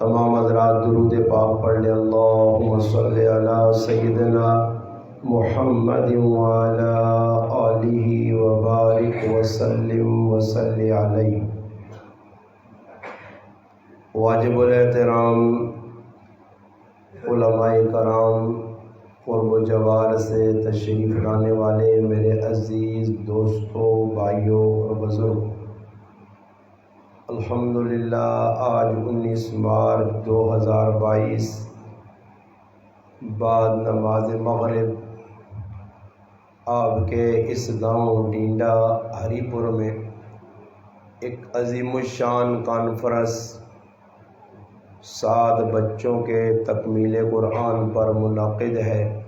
تمام حضرات درود پاک پڑھ لیں۔ اللہم صلی علی سیدنا محمد وعلی آلہ وبارک وسلم وصلی علیہ۔ واجب الاحترام علماء کرام، قرب و جوار سے تشریف لانے والے میرے عزیز دوستوں، بھائیوں اور بزرگ، الحمدللہ آج 19 مارچ 2022 بعد نماز مغرب آپ کے اس گاؤں ڈینڈا ہری پور میں ایک عظیم الشان کانفرنس 7 بچوں کے تکمیل قرآن پر منعقد ہے،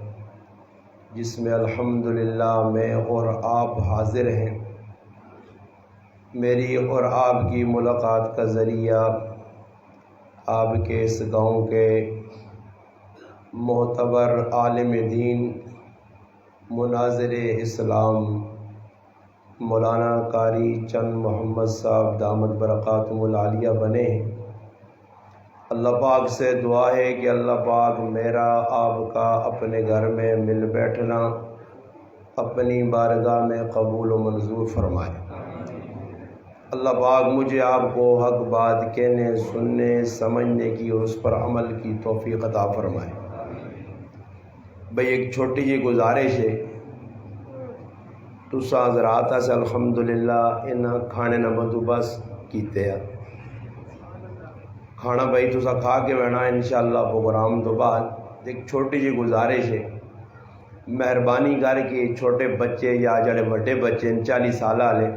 جس میں الحمدللہ میں اور آپ حاضر ہیں۔ میری اور آپ کی ملاقات کا ذریعہ آپ کے اس گاؤں کے معتبر عالم دین، مناظر اسلام مولانا قاری چند محمد صاحب دامت برکاتہم العالیہ بنے ہیں۔ اللہ پاک سے دعا ہے کہ اللہ پاک میرا آپ کا اپنے گھر میں مل بیٹھنا اپنی بارگاہ میں قبول و منظور فرمائے۔ اللہ پاک مجھے آپ کو حق بات کہنے، سننے، سمجھنے کی اور اس پر عمل کی توفیق عطا فرمائے۔ بھئی ایک چھوٹی جی گزارش ہے، تسا حضرات سے الحمدللہ انہاں کھانے نہ بندوبست کیتے ہیں۔ کھانا بھائی تسا کھا کے بہنا انشاءاللہ پروگرام تو بعد ایک چھوٹی جی گزارش ہے، مہربانی کر کے چھوٹے بچے یا جڑے بڑے بچے 40 سالہ والے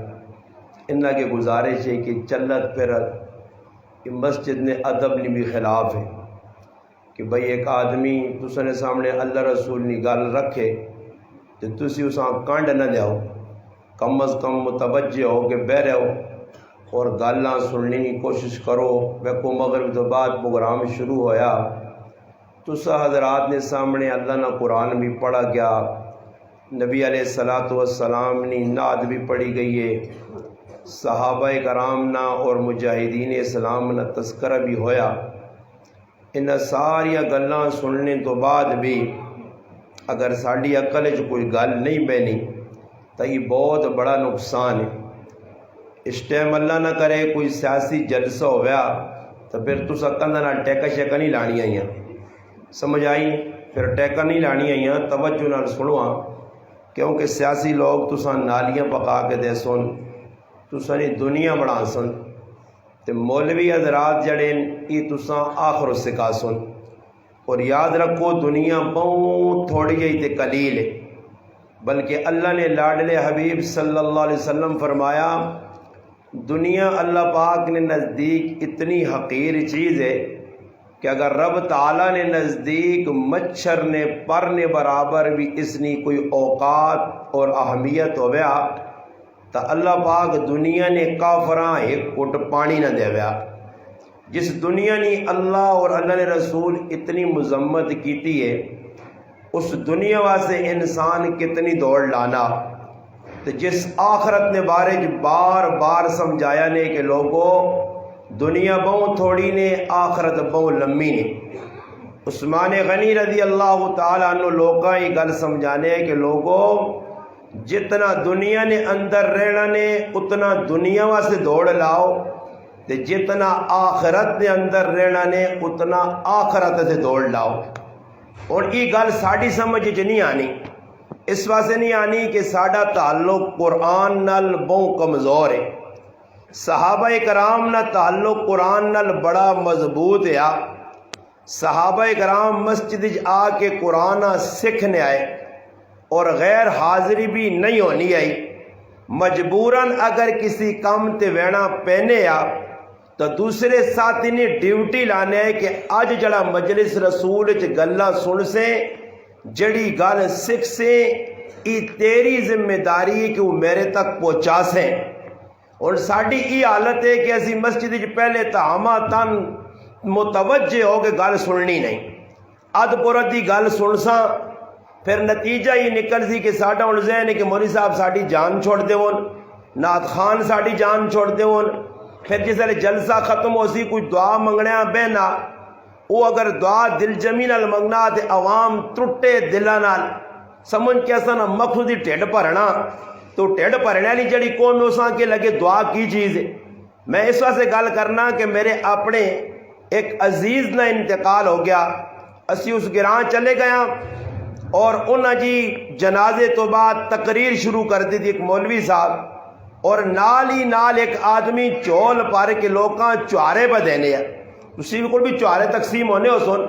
انہاں کے گزارش ہے کہ چلت پھرت کہ مسجد نے ادب نے بھی خلاف ہے کہ بھئی ایک آدمی تسنے سامنے اللہ رسول نی گل رکھے تو تسی اساں کانڈ نہ دیاؤ، کم از کم متوجہ ہو کہ بہ رہو اور گالاں سننے کی کوشش کرو۔ ویکو مغرب تو بعد پروگرام شروع ہویا، تسا حضرات نے سامنے اللہ نہ قرآن بھی پڑھا گیا، نبی علیہ السلام نے نعت بھی پڑھی گئی ہے، صحابہ کرام نہ اور مجاہدین اسلام نہ تذکرہ بھی ہویا۔ ان ساری گلاں سننے تو بعد بھی اگر ساڑی عقل چ کوئی گل نہیں بہنی تو یہ بہت بڑا نقصان ہے۔ اس ٹائم اللہ نہ کرے کوئی سیاسی جلسہ ہویا تو پھر تسا کندھا نہ ٹیکا شیکا نہیں لانی آئیاں، سمجھ آئی؟ پھر ٹیکا نہیں لانی آئیاں، توجہ نال سنواں، کیونکہ سیاسی لوگ تسا نالیاں پکا کے دے سن، تسا نے دنیا بڑھا سن، تے مولوی حضرات جڑے یہ تسا آخر سکھا سن۔ اور یاد رکھو دنیا بہت تھوڑی جی تے قلیل ہے، بلکہ اللہ نے لاڈلے حبیب صلی اللہ علیہ وسلم فرمایا دنیا اللہ پاک نے نزدیک اتنی حقیر چیز ہے کہ اگر رب تعالیٰ نے نزدیک مچھر نے پر نے برابر بھی اس نے کوئی اوقات اور اہمیت ہویا تو اللہ پاک دنیا نے کافراں ایک کٹ پانی نہ دے ویا۔ جس دنیا نے اللہ اور اللہ نے رسول اتنی مذمت کیتی ہے، اس دنیا واسطے انسان کتنی دوڑ لانا، تو جس آخرت نے بارے بار بار سمجھایا نے کہ لوگوں دنیا بہت تھوڑی نے، آخرت بہت لمبی نے۔ عثمان غنی رضی اللہ تعالیٰ عنہ لوگاں یہ گل سمجھانے کہ لوگوں جتنا دنیا نے اندر رہنا نے اتنا دنیا واسطے دوڑ لاؤ، تے جتنا آخرت نے اندر رہنا نے اتنا آخرت سے دوڑ لاؤ۔ اور یہ گل ساڑی سمجھ چ نہیں آنی، اس واسطے نہیں آنی کہ ساڑا تعلق قرآن نال بہت کمزور ہے۔ صحابہ کرام نہ تعلق قرآن نال بڑا مضبوط ہے۔ صحابہ کرام مسجد آ کے قرآن سیکھنے آئے اور غیر حاضری بھی نہیں ہونی آئی، مجبوراً اگر کسی کام تے وینا پہنے آ تو دوسرے ساتھی نے ڈیوٹی لانے ہے کہ اج جڑا مجلس رسول چ گلاں سن سے جڑی گل سکھ سے یہ تیری ذمہ داری ہے کہ وہ میرے تک پہنچا سیں۔ اور ساڑی یہ حالت ہے کہ اسی مسجد پہلے تہاما تن متوجہ ہو کے گل سننی نہیں، اد پورت دی گل سن ساں پھر نتیجہ یہ نکل سی کہ ساڈا ہن ذہن ہے کہ مولوی صاحب ساڑی جان چھوڑ دے ہون، نعت خان ساڑی جان چھوڑ دے ہون، پھر جس ویلے جلسہ ختم ہو سی کوئی دعا منگنے بہنا، وہ اگر دعا دل جمی نال منگنا تے عوام ٹوٹے دلاں نال سمجھ کے اساں مقصودی ٹھڈ بھرنا، تو ٹھڈ بھرنے والی جڑی قوم اساں کے لگے دعا کی چیز ہے۔ میں اس واسطے گل کرنا کہ میرے اپنے ایک عزیز نہ انتقال ہو گیا، اسی اس گراں چلے گیا اور انہاں جی جنازے تو بعد تقریر شروع کر دی تھی ایک مولوی صاحب، اور نال ہی نال ایک آدمی چول پار کے لوکاں چوارے پہ دینے ہیں، اسی کو بھی چوارے تقسیم ہونے ہو سن،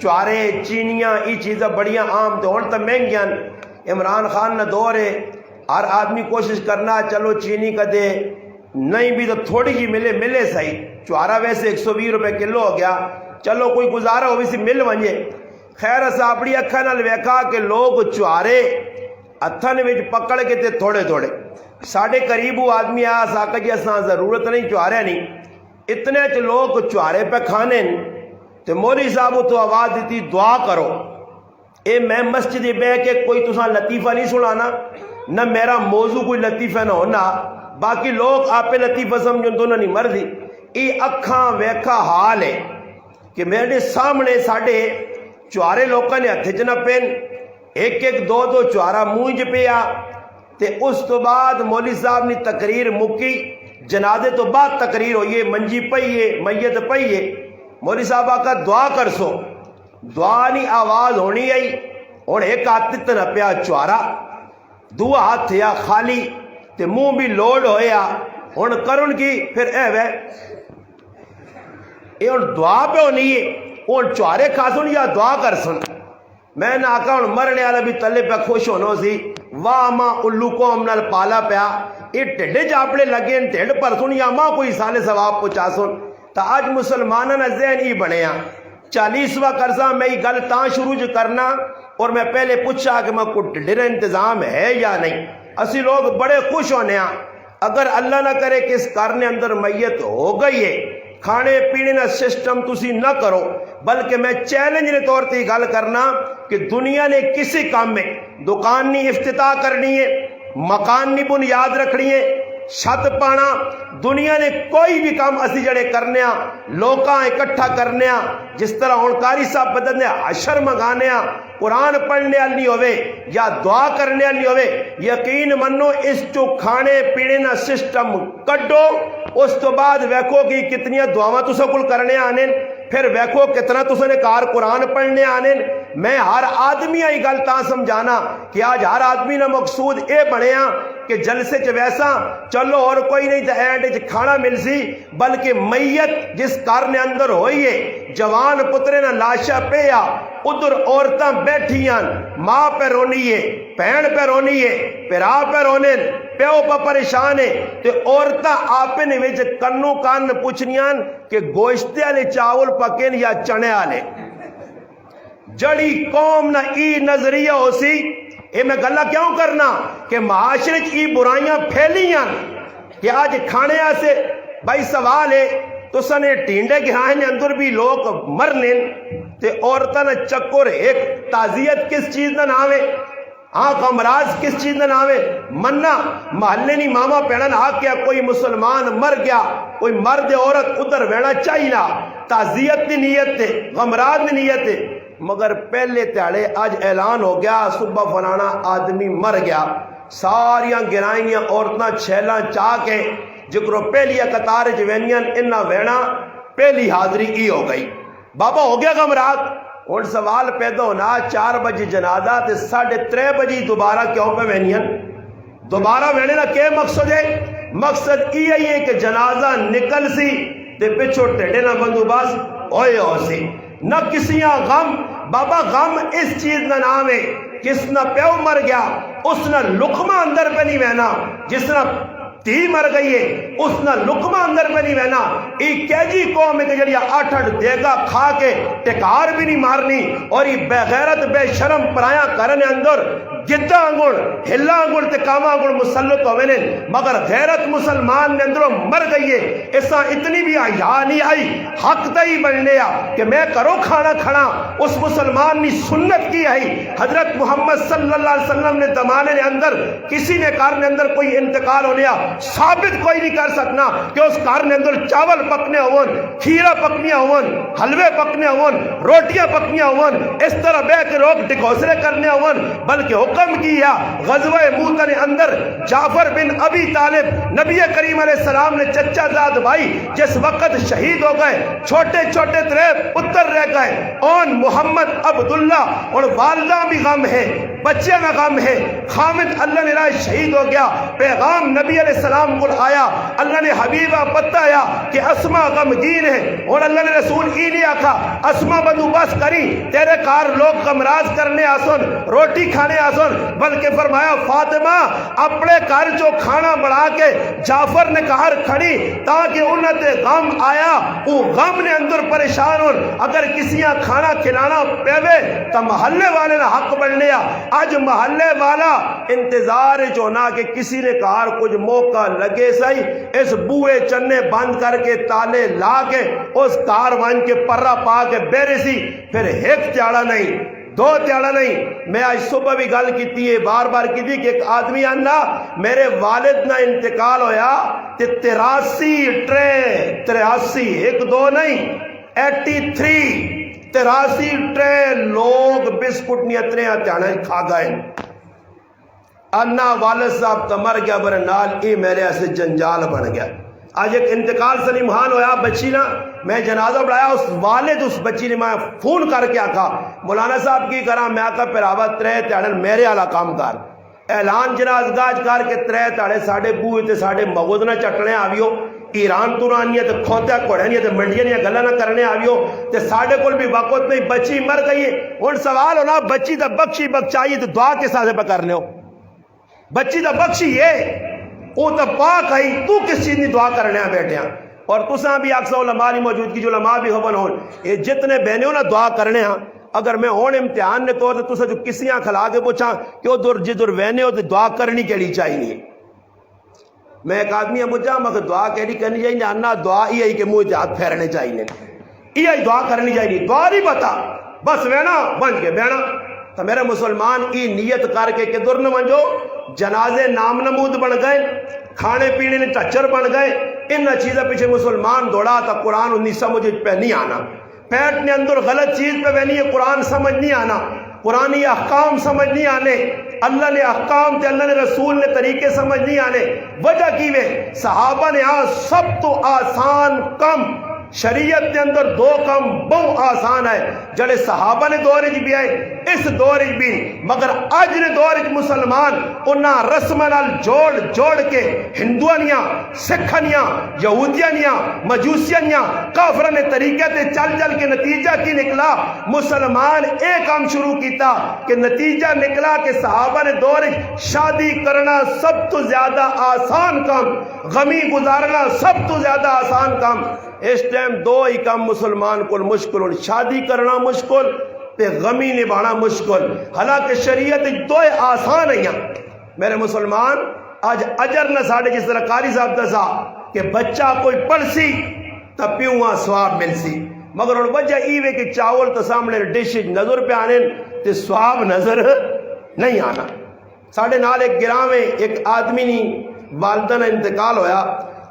چوارے چینیاں یہ چیزیں بڑیاں عام تو ہوں تو مہنگیاں، عمران خان نہ دور ہے ہر آدمی کوشش کرنا چلو چینی کا دے، نہیں بھی تو تھوڑی جی ملے صحیح، چوارا ویسے 120 روپے کلو ہو گیا، چلو کوئی گزارا ہو بھی سی مل ونجے۔ خیر اسا اپنی اکھاں نال ویکھا کہ لوگ چوارے ہتھاں وچ پکڑ کے تے تھوڑے تھوڑے، ساڈے قریب وہ آدمی آیا ساکا جی اساں ضرورت نہیں چوارے نہیں، اتنے چ لوگ چوارے پہ کھانے تے مولوی صاحب تو آواز دیتی دعا کرو۔ اے میں مسجد بہ کے کوئی تساں لطیفہ نہیں سنانا، نہ میرا موضوع کوئی لطیفہ نہ ہونا، باقی لوگ آپ لطیفہ سمجھن تو نہیں مرضی، یہ اکھاں ویکھا حال ہے کہ میرے سامنے ساڈے چوارے لوکاں نے ہتھ چ نہ پین، ایک ایک دو دو چوارا منہ چ پیا، تے اس تو بعد مولوی صاحب نے تقریر مکی، جنازے تو بعد تقریر ہوئی ہے، منجی پئی ہے، میت پئی ہے، مولوی صاحب آقا دعا کر سو، دعا نہیں آواز ہونی آئی، اور ایک ہاتھ تے نہ پیا چوارا، دو ہاتھ یا خالی تے منہ بھی لوڈ ہویا، ہن کرن کی پھر اے وے اے ہن دعا پہ ہونی ہے، ہن چوارے کھا سن یا دعا کر سن۔ میں نہ آقا ہن مرنے والا بھی تلے پہ خوش ہونا سی، واہ ماں الو قوم نال پالا پیا، یہ ٹھڈے چاپڑے لگے ٹھڈ پر سن یا ماں کوئی سال ثواب پہنچا سن۔ تا آج مسلمانوں نے ذہن ہی بنیا 40واں قرضہ میں یہ گل تاں شروع کرنا، اور میں پہلے پوچھا کہ میں کوئی ٹھڈے انتظام ہے یا نہیں، اسی لوگ بڑے خوش ہونے ہیں، اگر اللہ نہ کرے کہ اس کارنے اندر میت ہو گئی ہے، کھانے پینے کا سسٹم تسی نہ کرو، بلکہ میں چیلنج نے طور تے گل کرنا کہ دنیا نے کسی کام میں دکان نہیں افتتاح کرنی ہے، مکان نہیں بنیاد رکھنی ہے، چھت پانا، دنیا نے کوئی بھی کام اسی جڑے کرنے ہیں لوکاں اکٹھا کرنے ہیں، جس طرح ہن قاری صاحب بدلنے عشر منگانے ہیں، قرآن پڑھنے والی ہوئے یا دعا کرنے والی ہوئے، یقین منو اس چو کھانے پینے نا سسٹم کڈو، اس تو بعد ویکھو کہ کتنی دعاواں تساں کول کرنے آنے، پھر ویکھو کتنا تساں نے کار قرآن پڑھنے آنے۔ میں ہر آدمی آئی گل تاں سمجھانا کہ آج ہر آدمی نا مقصود اے بنے ہاں کہ جلسے چ ویسا چلو اور کوئی نہیں تو اینڈ چ کھانا مل سی، بلکہ میت جس کارنے اندر ہوئی ہے، جوان پترے نہ لاشا پیا، ادھر عورتاں بیٹھیاں، ماں پہ رونی ہے، بہن پہ رونی ہے، پھرا پہ رونے، پیو پہ پریشان ہے، تے عورتاں آپے نے وچ کنو کان پوچھنیاں کہ گوشتے والے چاول پکین یا چنے والے۔ جڑی قوم نہ ای نظریہ ہو سی، اے میں گلہ کیوں کرنا کہ معاشرے کی برائیاں پھیلیاں کہ آج کھانے سے بھائی سوال ہے تو سنے ٹینڈے گراہنے اندر بھی لوگ مرنے تے عورتاں نہ چکر ایک تعزیت کس چیز نہ ناوے، آنکھ امراض کس چیز نہ ناوے، مننا محلے نہیں ماما پیڑن آ کیا کوئی مسلمان مر گیا، کوئی مرد عورت ادھر ویڑا چاہینا، تعزیت دی نیت تے غمراض دی نیت تے، مگر پہلے تیاڑے آج اعلان ہو گیا صبح فلانا آدمی مر گیا، ساریاں گرائیاں عورتاں چھیلاں چاہ کے جکرو پہلی قطار جوینیاں انہا وینا پہلی حاضری ای ہو گئی، بابا ہو گیا غمرات۔ اور سوال پیدا ہونا 4 بجے جنازہ تے 3:30 بجے دوبارہ کیوں پہ وینیاں؟ دوبارہ وینے نا کیا مقصد ہے؟ مقصد یہ ہے کہ جنازہ نکل سی تے پچھو ٹیڑے نہ بندوباس ہوئے ہو سی، نہ کسیاں غم، بابا غم اس چیز نہ نام ہے کس نہ پیو مر گیا اس نہ لقمہ اندر پہ نہیں وینا، جس نہ تی مر گئی ہے اس نہ لقمہ اندر پہ نہیں وینا۔ ایک کیجی قوم ہے کہ جڑیا 8 دیگا کھا کے ٹکار بھی نہیں مارنی، اور یہ بے غیرت بے شرم پرایاں کرنے اندر گدہ آنگڑ ہلا آنگڑ تے کاما آنگڑ مسلط ہوئے نے، مگر غیرت مسلمان نے اندروں مر گئی ہے۔ اساں اتنی بھی آیا نہیں آئی حق دائی بننے کہ میں کرو کھانا کھانا، اس مسلمان نے سنت کی ہے۔ حضرت محمد صلی اللہ علیہ وسلم نے زمانے نے اندر کسی نے کار نے اندر کوئی انتقال ہونے ثابت کوئی نہیں کر سکنا کہ اس کار نے اندر چاول پکنے ہون، کھیرا پکنیا ہون، حلوے پکنے ہون، روٹیاں پکنیا ہون، اس طرح بے کے روک ڈکوسرے کرنے ہون، بلکہ حکم کیا غزوہ موتہ نے اندر جعفر بن ابی طالب نبی کریم علیہ السلام نے چچا زاد بھائی جس وقت شہید ہو گئے، چھوٹے چھوٹے ترے پتر رہ گئے، اون محمد عبداللہ اور والدہ بھی غم ہے، بچے میں غم ہے، خامد اللہ نے رائے شہید ہو گیا، پیغام نبی علیہ السلام کو آیا، اللہ نے حبیبہ بتایا کہ اسما غمگین ہے، اور اللہ نے رسول ہی نہیں آکھا اسما بندوبست کری تیرے کار لوگ غمراز کرنے آسن، روٹی کھانے آسن، بلکہ فرمایا فاطمہ اپنے کار جو کھانا بڑھا کے جعفر نے کار کھڑی تاکہ انہیں تے غم آیا، وہ غم نے اندر پریشان ہون، اگر کسی کھانا کھلانا پیوے تو محلے والے نہ حق بڑھنے آج محلے والا انتظار جو نہ کہ کسی نے کار کچھ موقع لگے سہی اس بوئے چنے بند کر کے تالے لا کے اس کاروان کے پرہ پا کے بیرے سی، پھر ایک تیاڑا نہیں دو تیاڑا نہیں۔ میں آج صبح بھی گل کی ہے، بار بار کی تھی کہ ایک آدمی آنا میرے والد نہ انتقال ہویا تے 83 ایک دو نہیں 83 ٹرے لوگ بسکٹ نہیں اتنے تیاڑا کھا گئے۔ انا والد صاحب تو مر گیا برے نال ای میرے ایسے جنجال بن گیا۔ آج ایک انتقال سلیمان ہویا بچی نا، میں جنازہ بڑھایا، اس والد اس بچی نے میں فون کر کے آکھا مولانا صاحب کی کرا، میں آکھا پھر آبا ترے تیڑن میرے والا کام کر، اعلان جنازگاہ کر کے ترے تاڑے ساڑھے بوئے تے ساڑھے مغز نہ چٹنے آویو، ایران تورانیہ تے کھوتیا کوڑھنیہ تے منڈیاں گلہ نہ کرنے آویو تے ساڑھے کل بھی وقت نہیں، بچی مر گئی ہے۔ ان سوال ہونا بچی تا بخشی بخشائی تو دعا کے ساتھ پہ کرنے ہو، بچی تا بخشی ہے وہ تو پاک ہے، تو کس چیز نہیں دعا کرنے ہیں بیٹھے ہیں۔ اور تساں بھی اکثر علماء کی موجودگی جو علماء بھی خبر ہون یہ جتنے بہنے ہو نا دعا کرنے ہیں، اگر میں ہون امتحان نے طور تو جو کسیاں کھلا کے پوچھا کہ وہ دور جدر وینے ہو تو دعا کرنی کیڑی چاہیے، میں ایک آدمی پوچھا مگر دعا کیڑی کرنی چاہیے، انا دعا یہ ہے کہ منہ ہاتھ پھیرنے چاہیے، یہ دعا کرنی چاہیے، دعا نہیں پتا بس وینا بن کے بینا۔ تو میرے مسلمان ای نیت کر کے کہ در نہ منجو جنازے نام نمود بن گئے، کھانے پینے نے ٹچر بن گئے، ان چیزیں پیچھے مسلمان دوڑا تا قرآن انہیں سمجھ پہ نہیں آنا، پیٹ نے اندر غلط چیز پہ بہنی ہے، قرآن سمجھ نہیں آنا، قرآنی احکام سمجھ نہیں آنے، اللہ نے احکام تے اللہ نے رسول نے طریقے سمجھ نہیں آنے۔ وجہ کی وے صحابہ نے سب تو آسان کم شریعت کے اندر دو کام بہت آسان ہے جڑے صحابہ نے دور بھی آئے اس دور بھی، مگر اج نے دور مسلمان انہاں رسم نال جوڑ کے ہندوانیاں سکھانیاں یہودیانیاں مجوسیانیاں کافروں نے طریقے تے چل کے نتیجہ کی نکلا، مسلمان ایک کام شروع کیتا کہ نتیجہ نکلا کہ صحابہ نے دور شادی کرنا سب تو زیادہ آسان کام، غمی گزارنا سب تو زیادہ آسان کام۔ اس ٹائم دو ہی کام مسلمان کو مشکل، شادی کرنا مشکل تے غمی نبھانا مشکل، حالانکہ شریعت دو آسان ہیں۔ میرے مسلمان آج اجر نہ ساڑھے جس طرح قاری صاحب دسا کہ بچہ کوئی پڑھ سی تو پیوہاں سواب مل سی، مگر ان وجہ ایوے کہ چاول تو سامنے ڈش نظر پہ آنے تے سواب نظر نہیں آنا۔ ساڑھے نال ایک گراں میں ایک آدمی نی والدہ نے انتقال ہویا،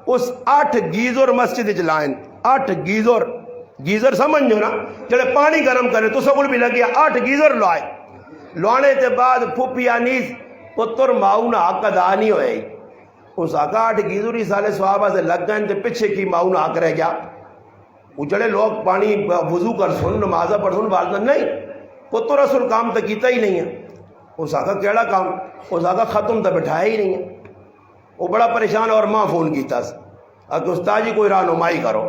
اس 8 گیزر مسجد چلائیں، 8 گیزر سمجھو نا جڑے پانی گرم کرے تو سکول بھی لگیا، 8 گیزر لوانے تے بعد پھوپی آنیس پتر ماؤں حق ادا نہیں ہوئے، اس آقا 8 گیزر ہی سالے صحابہ سے لگ گئے تے پچھے کی ماؤں حق رہ گیا، وہ جڑے لوگ پانی وضو کر سن نمازہ پڑھ سن والدہ نہیں، پتر رسول کام تو کیتا ہی نہیں ہے، اس آقا کیڑا کام، اس آقا ختم تو بٹھایا ہی نہیں ہے، وہ بڑا پریشان اور ماں فون کیتا کہ استاد جی کوئی رہنمائی کرو،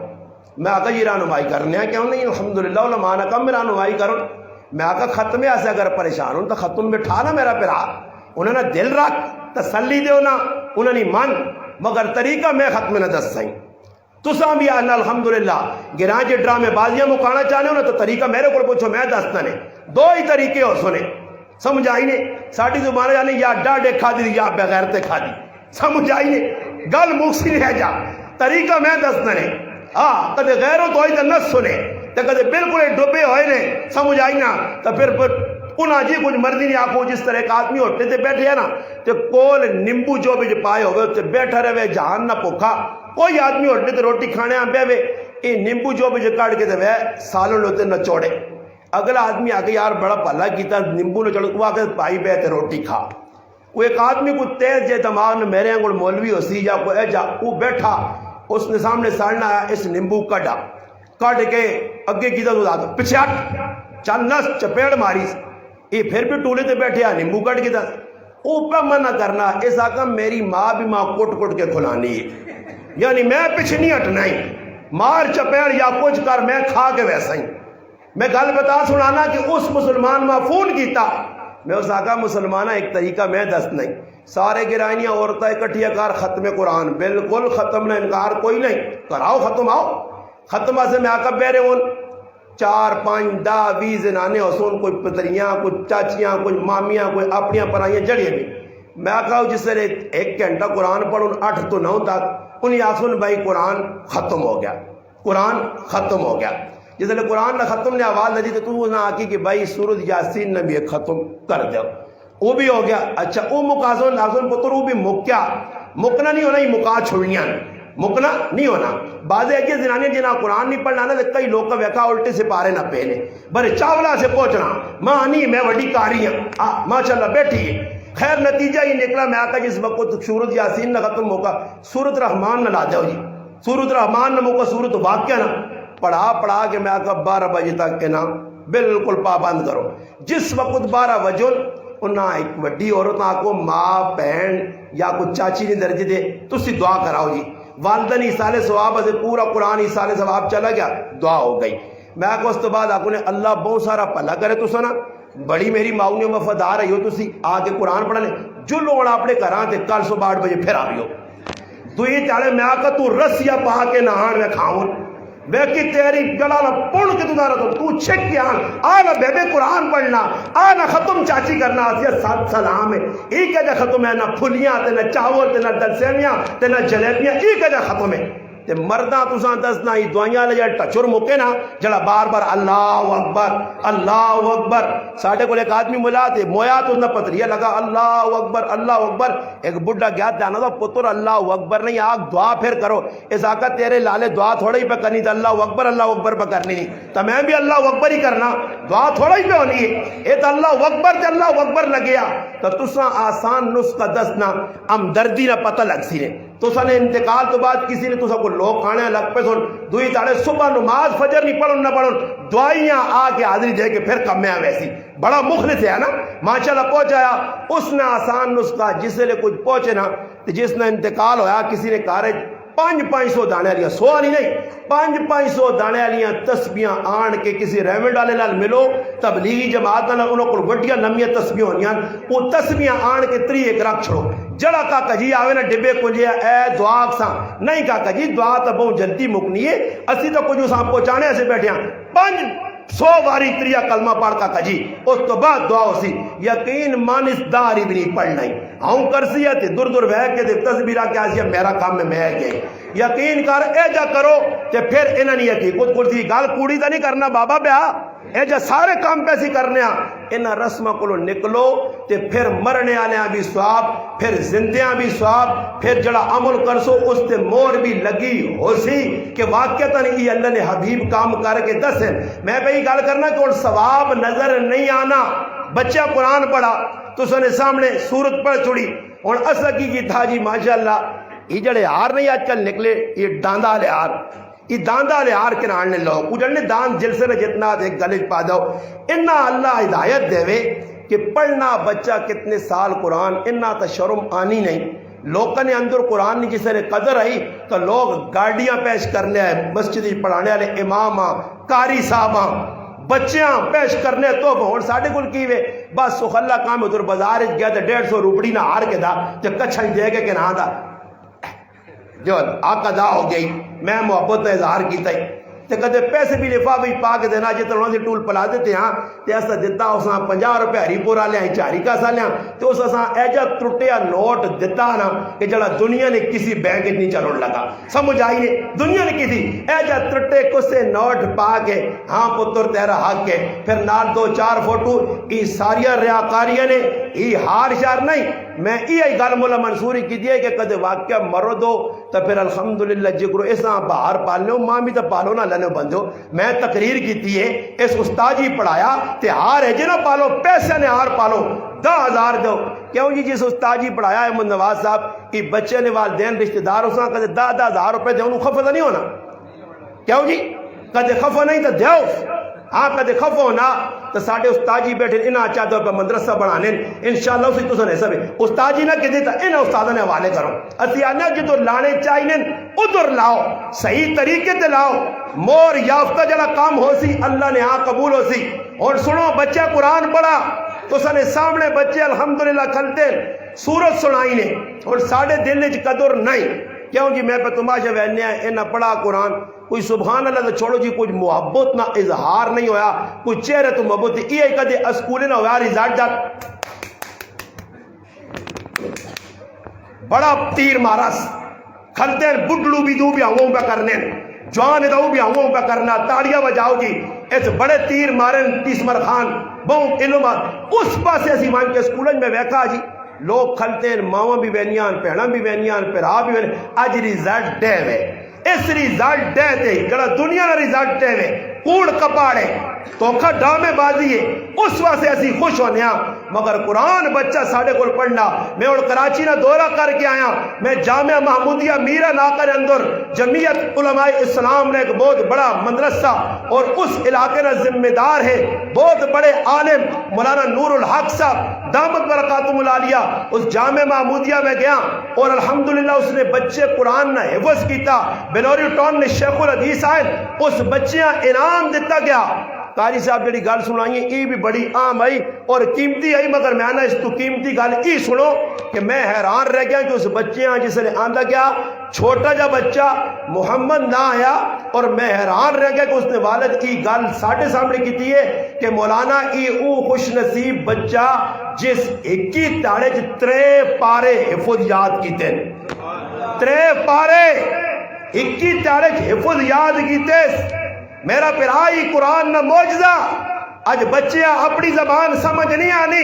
میں آقا جی رہنمائی کرنے ہیں کیوں نہیں، الحمدللہ علماء نے کہا میں رہنمائی کروں، میں آقا ختم ایسے اگر پریشان ہوں تو ختم بٹھا نا میرا پرا، انہوں نے دل رکھ تسلی دے نا، انہوں نے من مگر طریقہ میں ختم نہ دس سائیں، تساں بھی آنا الحمدللہ گراں جے ڈرامے بازیاں مکانا چاہنے ہو نا تو طریقہ میرے کو پوچھو میں دستا نے، دو ہی طریقے ہو سنے، سمجھ آئی نے ساڑی زبان یعنی یا ڈاڑے کھا دی یا بغیرتے کھا دی سمجھ آئی نے گل مکسی نہیں ہے جا طریقہ میں دسنا نے کدے غیروں تو آئی تو نس سنے تو کدے بالکل ڈوبے ہوئے نے سمجھ آئی نا تو پھر انہاں جی کچھ مرضی نہیں آکھو جس طرح ایک آدمی ہوتے تے بیٹھے ہیں نا تو کول نیمبو جو بھی پائے ہوئے تے بیٹھا رہے جہان نہ پوکھا کوئی آدمی ہوتے تے روٹی کھانے آن پہ یہ نیمبو جو بھی کاٹ کے تے سالن ہوتے نہ چوڑے اگلا آدمی آگے یار بڑا پہلا کیتا نیمبو نہ چوڑے وہ آگے پائی پہ تے روٹی کھا وہ ایک آدمی کو تیز جے دماغ نے میرے انگل مولوی ہو سی یا کوئی ایجا وہ بیٹھا اس نے سامنے ساڑنا آیا اس نیمبو کٹا کٹ کے اگے کیتا تو آگا پچھے ہٹ چل نس چپیڑ ماری یہ پھر بھی ٹولے تے بیٹھے آ نیمبو کٹ کیتا اوپر منع کرنا اس آقا میری ماں بھی ماں کوٹ کوٹ کے کھلانی ہے یعنی میں پیچھے نہیں ہٹنا ہی مار چپیڑ یا کچھ کر میں کھا کے ویسا ہی میں گل بتا سنانا کہ اس مسلمان ماں فون کیتا میں اس آقا مسلمانہ ایک طریقہ میں دست نہیں سارے گرائنیاں عورتیں اکٹھیا کار ختم قرآن بالکل ختم نہ انکار کوئی نہیں کراؤ ختم آؤ ختمہ سے میں آقا بیرے ہوں 4 5 10 20 زنانے حسون کوئی پتریاں کوئی چاچیاں کوئی مامیاں کوئی اپنیاں پرائیاں جڑیاں بھی میں آقا جس سے 1 گھنٹہ قرآن پڑھوں 8 to 9 تک انہیں آسون بھائی قرآن ختم ہو گیا قرآن ختم ہو گیا جس لئے قرآن نہ ختم نے آواز لگی تو نہ آکی کہ بھائی سورۃ یاسین نے بھی ایک ختم کر دو وہ بھی ہو گیا اچھا وہ مکازون نازون پتر وہ بھی مکیا مکنا نہیں ہونا یہ مکا چھوڑیاں مکنا نہیں ہونا بعض ایک زنانی جنہاں قرآن نہیں پڑھنا نا کئی لوگ کا ویکا الٹے سے پارے نہ پہنے برے چاولا سے پہنچنا ماں نہیں میں وڈی کاری ہوں ماشاءاللہ بیٹھی ہے خیر نتیجہ یہ نکلا میں آقا جس وقت سورۃ یاسین نہ ختم ہوگا سورۃ رحمان نہ لا جاؤ جی سورۃ رحمان نہ موقع سورۃ واقعہ نہ پڑھا کے میں آقا 12 بجے تک کے نا بالکل پابند کرو جس وقت 12 بجے انہاں ایک وڈی عورت آکو ماں بہن یا کوئی چاچی نے درجے دے تو اسی دعا کراؤ جی والدن ایسال ثواب سے پورا قرآن ایسال ثواب چلا گیا دعا ہو گئی میں آکو اس تو بعد آکو نے اللہ بہت سارا پلا کرے تو سنا بڑی میری ماؤں نے وفادار رہی ہو تسی آگے قرآن پڑھنے جو لوگ اپنے گھراں تے کل صبح 8 بجے پھر آ رہی ہو تو یہ چالے میں آکا تو رسیا پا کے نہان میں کھاؤں بیکی تیری گلالا پڑھ کے دارا تو چھک کے آنا بے بے قرآن پڑھنا آنا ختم چاچی کرنا آسیا 7 سلام ہے ایک جا ختم ہے نہ پھلیاں تے نہ چاول تے نہ دلسیمیاں تے نہ جلیبیاں ایک جا ختم ہے تے مردہ تسان دسنا ہی دعائیاں لے جائے ٹچور مکے نا جڑا بار بار اللہ اکبر ساڑھے کو ایک آدمی ملا تے مویا تو نہ پتریہ لگا اللہ اکبر ایک بڑھا گیا جانا تھا پتر اللہ اکبر نہیں آگ دعا پھر کرو اس آقا تیرے لالے دعا تھوڑا ہی پہ کرنی تھا اللہ اکبر پہ کرنی نہیں تو میں بھی اللہ اکبر ہی کرنا دعا تھوڑا ہی پہ ہونی ہے اے تو اللہ اکبر لگیا تو تساں آسان نسخہ دسنا ہم دردی نہ پتہ لگ سی نے تو سنے انتقال تو بعد کسی نے تو سب کو لوگ کھانے لگ پہ سن دوئی تاڑے صبح نماز فجر نہیں پڑھن نہ پڑھن دعائیاں آ کے حاضری دے کے پھر کم میں ویسی بڑا مخلص ہے نا ماشاءاللہ پہنچایا اس نے آسان نسخہ جس سے لے کچھ پہنچے نا جس نے انتقال ہویا کسی نے کارج 500 دانے والیاں 100 نہیں 500 دانے والیاں تسبیاں آن کے کسی ریمنڈ والے نال ملو تبلیغی جماعت نال انہوں کو وڈیاں نمیاں تسبیاں ہونیاں وہ تسبیاں آن کے 3 ایک رکھ چھڑو جڑا کاکا جی آوے نا ڈبے کنجیا اے دعا سا نہیں کاکا جی دعا تو بہت جلدی مکنی ہے اسی تو کچھ ساں پہنچانے ایسے بیٹھے ہیں 500 باری تریہ کلمہ پڑھ کاکا جی اس تو بعد دعا ہو سی یقین مانس داری بھی نہیں پڑھنا ہی ہوں کرسی ہے دور بہ کے تصویرہ کیا سی میرا کام میں میں گئے یقین کر اے جا کرو تے پھر انہاں نہیں حقیقت کرسی گال کوڑی تا نہیں کرنا بابا بیا اے جا سارے کام پیسی کرنے انہاں رسمہ کو نکلو تے پھر مرنے آلیاں بھی ثواب پھر زندیاں بھی ثواب پھر جڑا عمل کرسو اس تے مور بھی لگی ہو سی کہ واقعتاً یہ اللہ نے حبیب کام کر کے دس ہے میں بھئی گال کرنا کہ ان ثواب نظر نہیں آنا بچہ قرآن پڑھا تو سنے سامنے سورت پڑھ چھوڑی اور اصل کی تھا جی ماشاءاللہ یہ جڑے ہار نہیں آج کل نکلے یہ ڈاندہ لے ہار یہ داندہ لے ہار کے نارنے لوگ اجڑنے دان جلسے نے جتنا دے گلج پا دو انہا اللہ ہدایت دے وے کہ پڑھنا بچہ کتنے سال قرآن انہا تا شرم آنی نہیں لوگوں نے اندر قرآن جس نے قدر آئی تو لوگ گاڑیاں پیش کرنے آئے مسجد پڑھانے والے امام قاری صاحب بچیاں پیش کرنے تو ہون ساڑھے کل کی وے بس سخلا کام ادھر بازار گیا تو 150 روپڑی نہ ہار کے دا جو کچھا دے کے نہ دا جو آقا دا ہو گئی میں محبت نے اظہار کیتا ہی تے کدے پیسے بھی لفافے پا کے دینا جے تلوں دے ٹول پلا دیتے ہاں تے اسا دتا اساں 50 روپے ہری پورا لیا چاری کا سالیاں تے اس اساں ایجا ٹرٹیا نوٹ دتا نا کہ جڑا دنیا نے کسی بینک وچ نہیں چلن لگا سمجھ آئی ہے دنیا نے کسی ایجا ٹرٹے کسے نوٹ پا کے ہاں پتر تیرا حق ہے پھر نال 2-4 فوٹو ای ساریاں ریاکاریاں نے ای ہار شار نہیں میں یہ گل مولا منصوری کی دیئے کہ کدے واقعہ مرد ہو تو پھر الحمدللہ جگرو ایسا باہر پالنے ہو ماں بھی تو پالو نہ لینے بندھو میں تقریر کی تیئے اس استاد جی پڑھایا تے ہار ہے جنہ پالو پیسے نے ہار پالو 10,000 دو کیوں جی جس استاد جی پڑھایا ہے محمد نواز صاحب یہ بچے نے والدین رشتہ دار ہو ساں کدے 10,000 روپے دے انہوں خفہ نہیں ہونا کیوں جی کدے خفہ نہیں تو دیو ہاں کدے خفہ ہونا تو ساڑھے استاد جی بیٹھے انہاں چاہتے ہو پہ مدرسہ بڑھانے انشاءاللہ اسی تو سنے سبے استاد جی نہ کہتے تا انہاں استادوں نے حوالے کرو اسی آنا جدو لانے چاہیے ادھر لاؤ صحیح طریقے تے لاؤ مور یافتہ جڑا کام ہو سی اللہ نے ہاں قبول ہو سی اور سنو بچہ قرآن پڑھا تو سنے سامنے بچے الحمدللہ کھلتے سورت سنائی نے اور ساڑھے دل وچ قدر نہیں کیوں جی میں پہ تماشا وہنے ہیں انہاں پڑھا قرآن کوئی سبحان اللہ تو چھوڑو جی کچھ محبت نہ اظہار نہیں ہویا کوئی چہرے تو محبت یہ کدے اسکولے نہ ہویا رزالٹ جات بڑا تیر مارس کھلتے ہیں بڈلو بھی دو بھی آؤں پہ کرنے جوان دو بھی آؤں پہ کرنا تاڑیاں بجاؤ جی اس بڑے تیر مارن تیسمر خان بہت علم اس پاسے اسی مان کے اسکولن میں ویکھا جی لوگ کھلتے ہیں ماں بھی وینیاں پہنا بھی وینیاں پھرا بھی وینیاں اج ریزلٹ دے وے اس ریزلٹ دے دے جڑا دنیا کا ریزلٹ دے وے کوڑ کپاڑے توکھا ڈامے بازی ہے اس واسے اسی خوش ہونے ہیں مگر قرآن بچہ ساڑھے کو پڑھنا میں اور کراچی نہ دورہ کر کے آیا میں جامعہ محمودیہ میرا ناکر اندر جمعیت علماء اسلام نے ایک بہت بڑا مدرسہ اور اس علاقے نہ ذمہ دار ہے بہت بڑے عالم مولانا نور الحق صاحب دامت برکاتہم العالیہ اس جامعہ محمودیہ میں گیا اور الحمدللہ اس نے بچے قرآن نہ حفظ کیتا بلوری ٹون نے شیخ الحدیث آئے اس بچیاں انعام دیتا گیا قاری صاحب جڑی گل سنائیے یہ بھی بڑی عام آئی اور قیمتی آئی مگر میں آنا اس تو قیمتی گل یہ سنو کہ میں حیران رہ گیا کہ اس بچیاں جس نے آندہ گیا چھوٹا جا بچہ محمد نہ آیا اور میں حیران رہ گیا کہ اس نے والد کی گل ساڑھے سامنے کی تھی ہے کہ مولانا ای او خوش نصیب بچہ جس ایکی تاڑے جو 3 پارے حفظ یاد کی تین 3 پارے ایکی تاڑے جو حفظ یاد کی تین میرا پرائی قرآن نہ موجزہ آج بچیاں اپنی زبان سمجھ نہیں آنی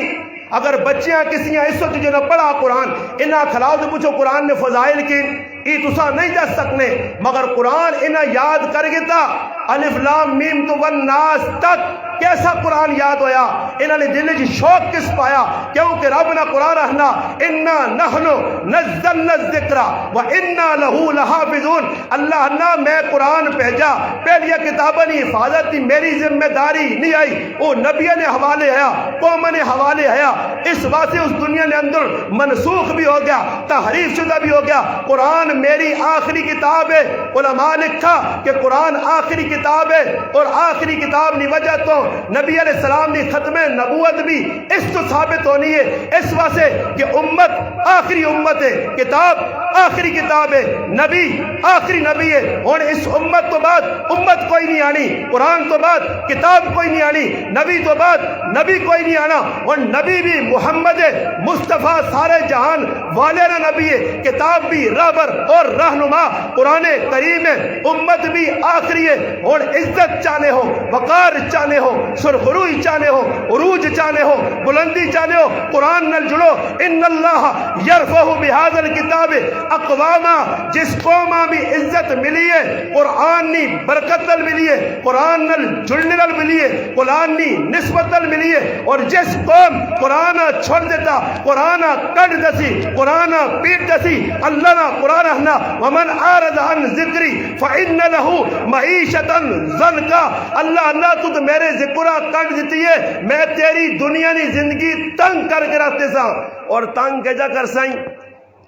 اگر بچیاں کسیاں اس وقت جو نہ پڑھا قرآن انہاں کھلاؤ تو پوچھو قرآن نے فضائل کی ای تسا نہیں جا سکنے مگر قرآن انہاں یاد کر گتا الف لام میم تو والناس تک کیسا قرآن یاد ہویا انہاں نے دل جی شوق کس پایا کیونکہ رب نے قرآن رہنا انا نحنو نزلنا الذکر و انا لہو لحافظون اللہ نہ میں قرآن بھیجا پہلی کتابیں نہیں حفاظت تھی میری ذمہ داری نہیں آئی وہ نبی نے حوالے ہے قوم نے حوالے ہے اس واسطے اس دنیا نے اندر منسوخ بھی ہو گیا تحریف شدہ بھی ہو گیا قرآن میری آخری کتاب ہے علماء نے لکھا کہ قرآن آخری کتاب ہے اور آخری کتاب نہیں وجہ تو نبی علیہ السلام نے ختم نبوت بھی اس تو ثابت ہونی ہے اس واسطے کہ امت آخری امت ہے کتاب آخری کتاب ہے نبی آخری نبی ہے اور اس امت تو بعد امت کوئی نہیں آنی قرآن تو بعد کتاب کوئی نہیں آنی نبی تو بعد نبی کوئی نہیں آنا اور نبی بھی محمد مصطفیٰ سارے جہان والے نبی ہے کتاب بھی رہبر اور رہنما قرآن کریم ہے امت بھی آخری ہے اور عزت چاہنے ہو وقار چاہنے ہو سرخروئی چاہنے ہو عروج چاہنے ہو بلندی چاہنے ہو قرآن نل جڑو ان اللہ یرفع بہذا الکتاب اقواما جس قوما بھی عزت ملی ہے قرآن نی برکت نل ملی ہے قرآن نل جڑنے نل ملی ہے قرآن نی نسبت نل ملی ہے اور جس قوم قرآن چھوڑ دیتا قرآن کٹ دسی قرآن پیٹ دسی اللہ نا قرآن ہنا ومن آرد عن ذکری فإن له معیشتا ضنکا اللہ اللہ تو میرے ذکرہ کٹ دیتی ہے میں تیری دنیا نی زندگی تنگ کر کے رکھتے سا اور تنگ کے جا کر سائیں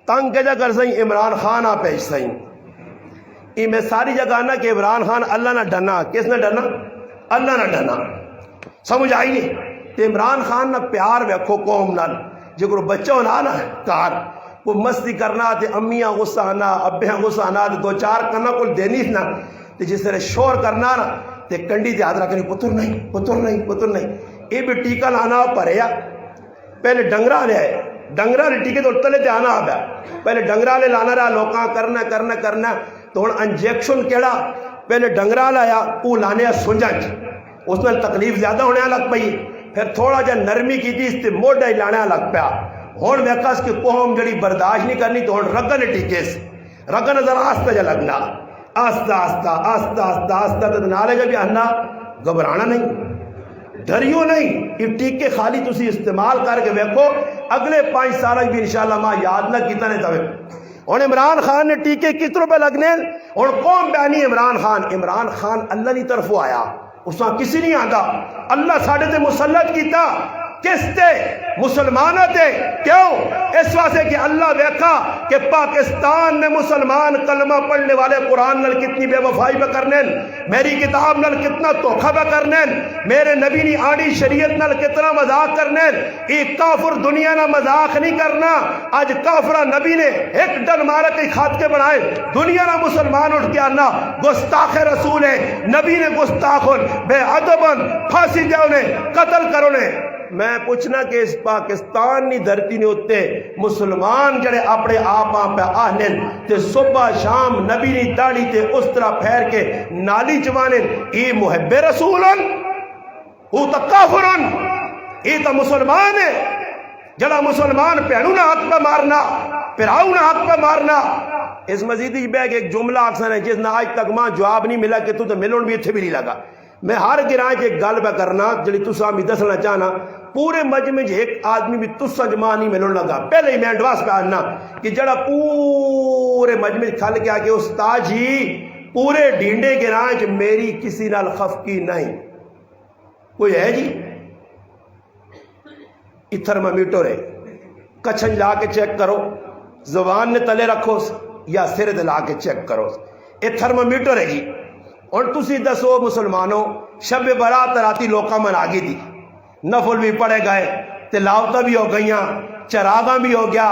تنگ کے جا کر سائیں عمران خان آ پیش سائیں یہ میں ساری جگہ نا کہ عمران خان اللہ نہ ڈنا کس نے ڈنا اللہ نہ ڈنا سمجھ آئی نہیں تے عمران خان نہ پیار ویکھو قوم نال جگر بچہ ہونا نا کار وہ مستی کرنا تے امیاں غصہ آنا ابیاں غصہ آنا تے 2-4 کنا کو دینی نا تے جس طرح شور کرنا نا تے کنڈی تے ہاتھ رکھنے پتر نہیں پتر نہیں پتر نہیں. یہ بھی ٹیکہ لانا پریا پہلے ڈنگرا لے آئے ڈنگرا لے ٹیکے تو تلے تے آنا آ پہلے ڈنگرا لے لانا رہا لوکاں کرنا کرنا کرنا تو ہن انجیکشن کیڑا پہلے ڈنگرا لایا وہ لانے سنجا اس میں تکلیف زیادہ ہونے لگ پئی پھر تھوڑا جا نرمی کی تھی اس تے موڈا ہی لانے لگ پیا ہون ویکھا اس کی قوم جڑی برداشت نہیں کرنی تو ہن رگن ٹیکے سے رگن ذرا آستہ جا لگنا آستہ آستہ آستہ آستہ آستہ تو نالے جا بھی آنا گھبرانا نہیں ڈریو نہیں یہ ٹیکے خالی تسی استعمال کر کے ویکھو اگلے 5 سال بھی انشاءاللہ ماں یاد نہ کیتا نہیں تاوے اور عمران خان نے ٹیکے کس روپے لگنے اور قوم بیانی عمران خان اللہ کی طرف آیا اس میں کسی نہیں آتا اللہ ساڑھے تے مسلط کیتا کس تے مسلمانہ تے کیوں اس واسطے کہ اللہ دیکھا کہ پاکستان میں مسلمان کلمہ پڑھنے والے قرآن نل کتنی بے وفائی پہ کرنے میری کتاب نل کتنا دھوکھا پہ کرنے میرے نبی نی آڑی شریعت نل کتنا مذاق کرنے ایک کافر دنیا نہ مذاق نہیں کرنا آج کافرہ نبی نے ایک ڈن مارا کے خاتکے بنائے دنیا نہ مسلمان اٹھ کے آنا گستاخ رسول ہے نبی نے گستاخ بے ادبن پھانسی دے انہیں قتل کرو نے میں پوچھنا کہ اس پاکستان نی دھرتی نے ہوتے مسلمان جڑے اپنے آپاں پہ آہنن تے صبح شام نبی نی داڑی تے اس طرح پھیر کے نالی چوانن ای محب رسولن او تا کافرن ای تا مسلمان ہے جڑا مسلمان پہنو نہ حق پہ مارنا پھراؤ نہ حق پہ مارنا اس مزیدی بیگ ایک جملہ اکثر ہے جس نہ آج تک ماں جواب نہیں ملا کہ تو ملن بھی اتھے بھی نہیں لگا میں ہر گرائیں کے ایک گل پہ کرنا جڑی تسا بھی دسنا چاہنا پورے مجمع ایک آدمی بھی تسا جمع نہیں ملن لگا پہلے ہی میں انڈواس پہ آنا کہ جڑا پورے مجمع کھل کے آگے استاد جی پورے ڈینڈے گرائیں میری کسی نال خفقی نہیں کوئی ہے جی یہ تھرمامیٹر ہے کچھن لا کے چیک کرو زبان نے تلے رکھو یا سر دلا کے چیک کرو یہ تھرمامیٹر ہے جی اور تسی دسو مسلمانوں شب برات راتی لوکاں من آگی دی نفل بھی پڑے گئے تلاوتہ بھی ہو گئیاں چراغاں بھی ہو گیا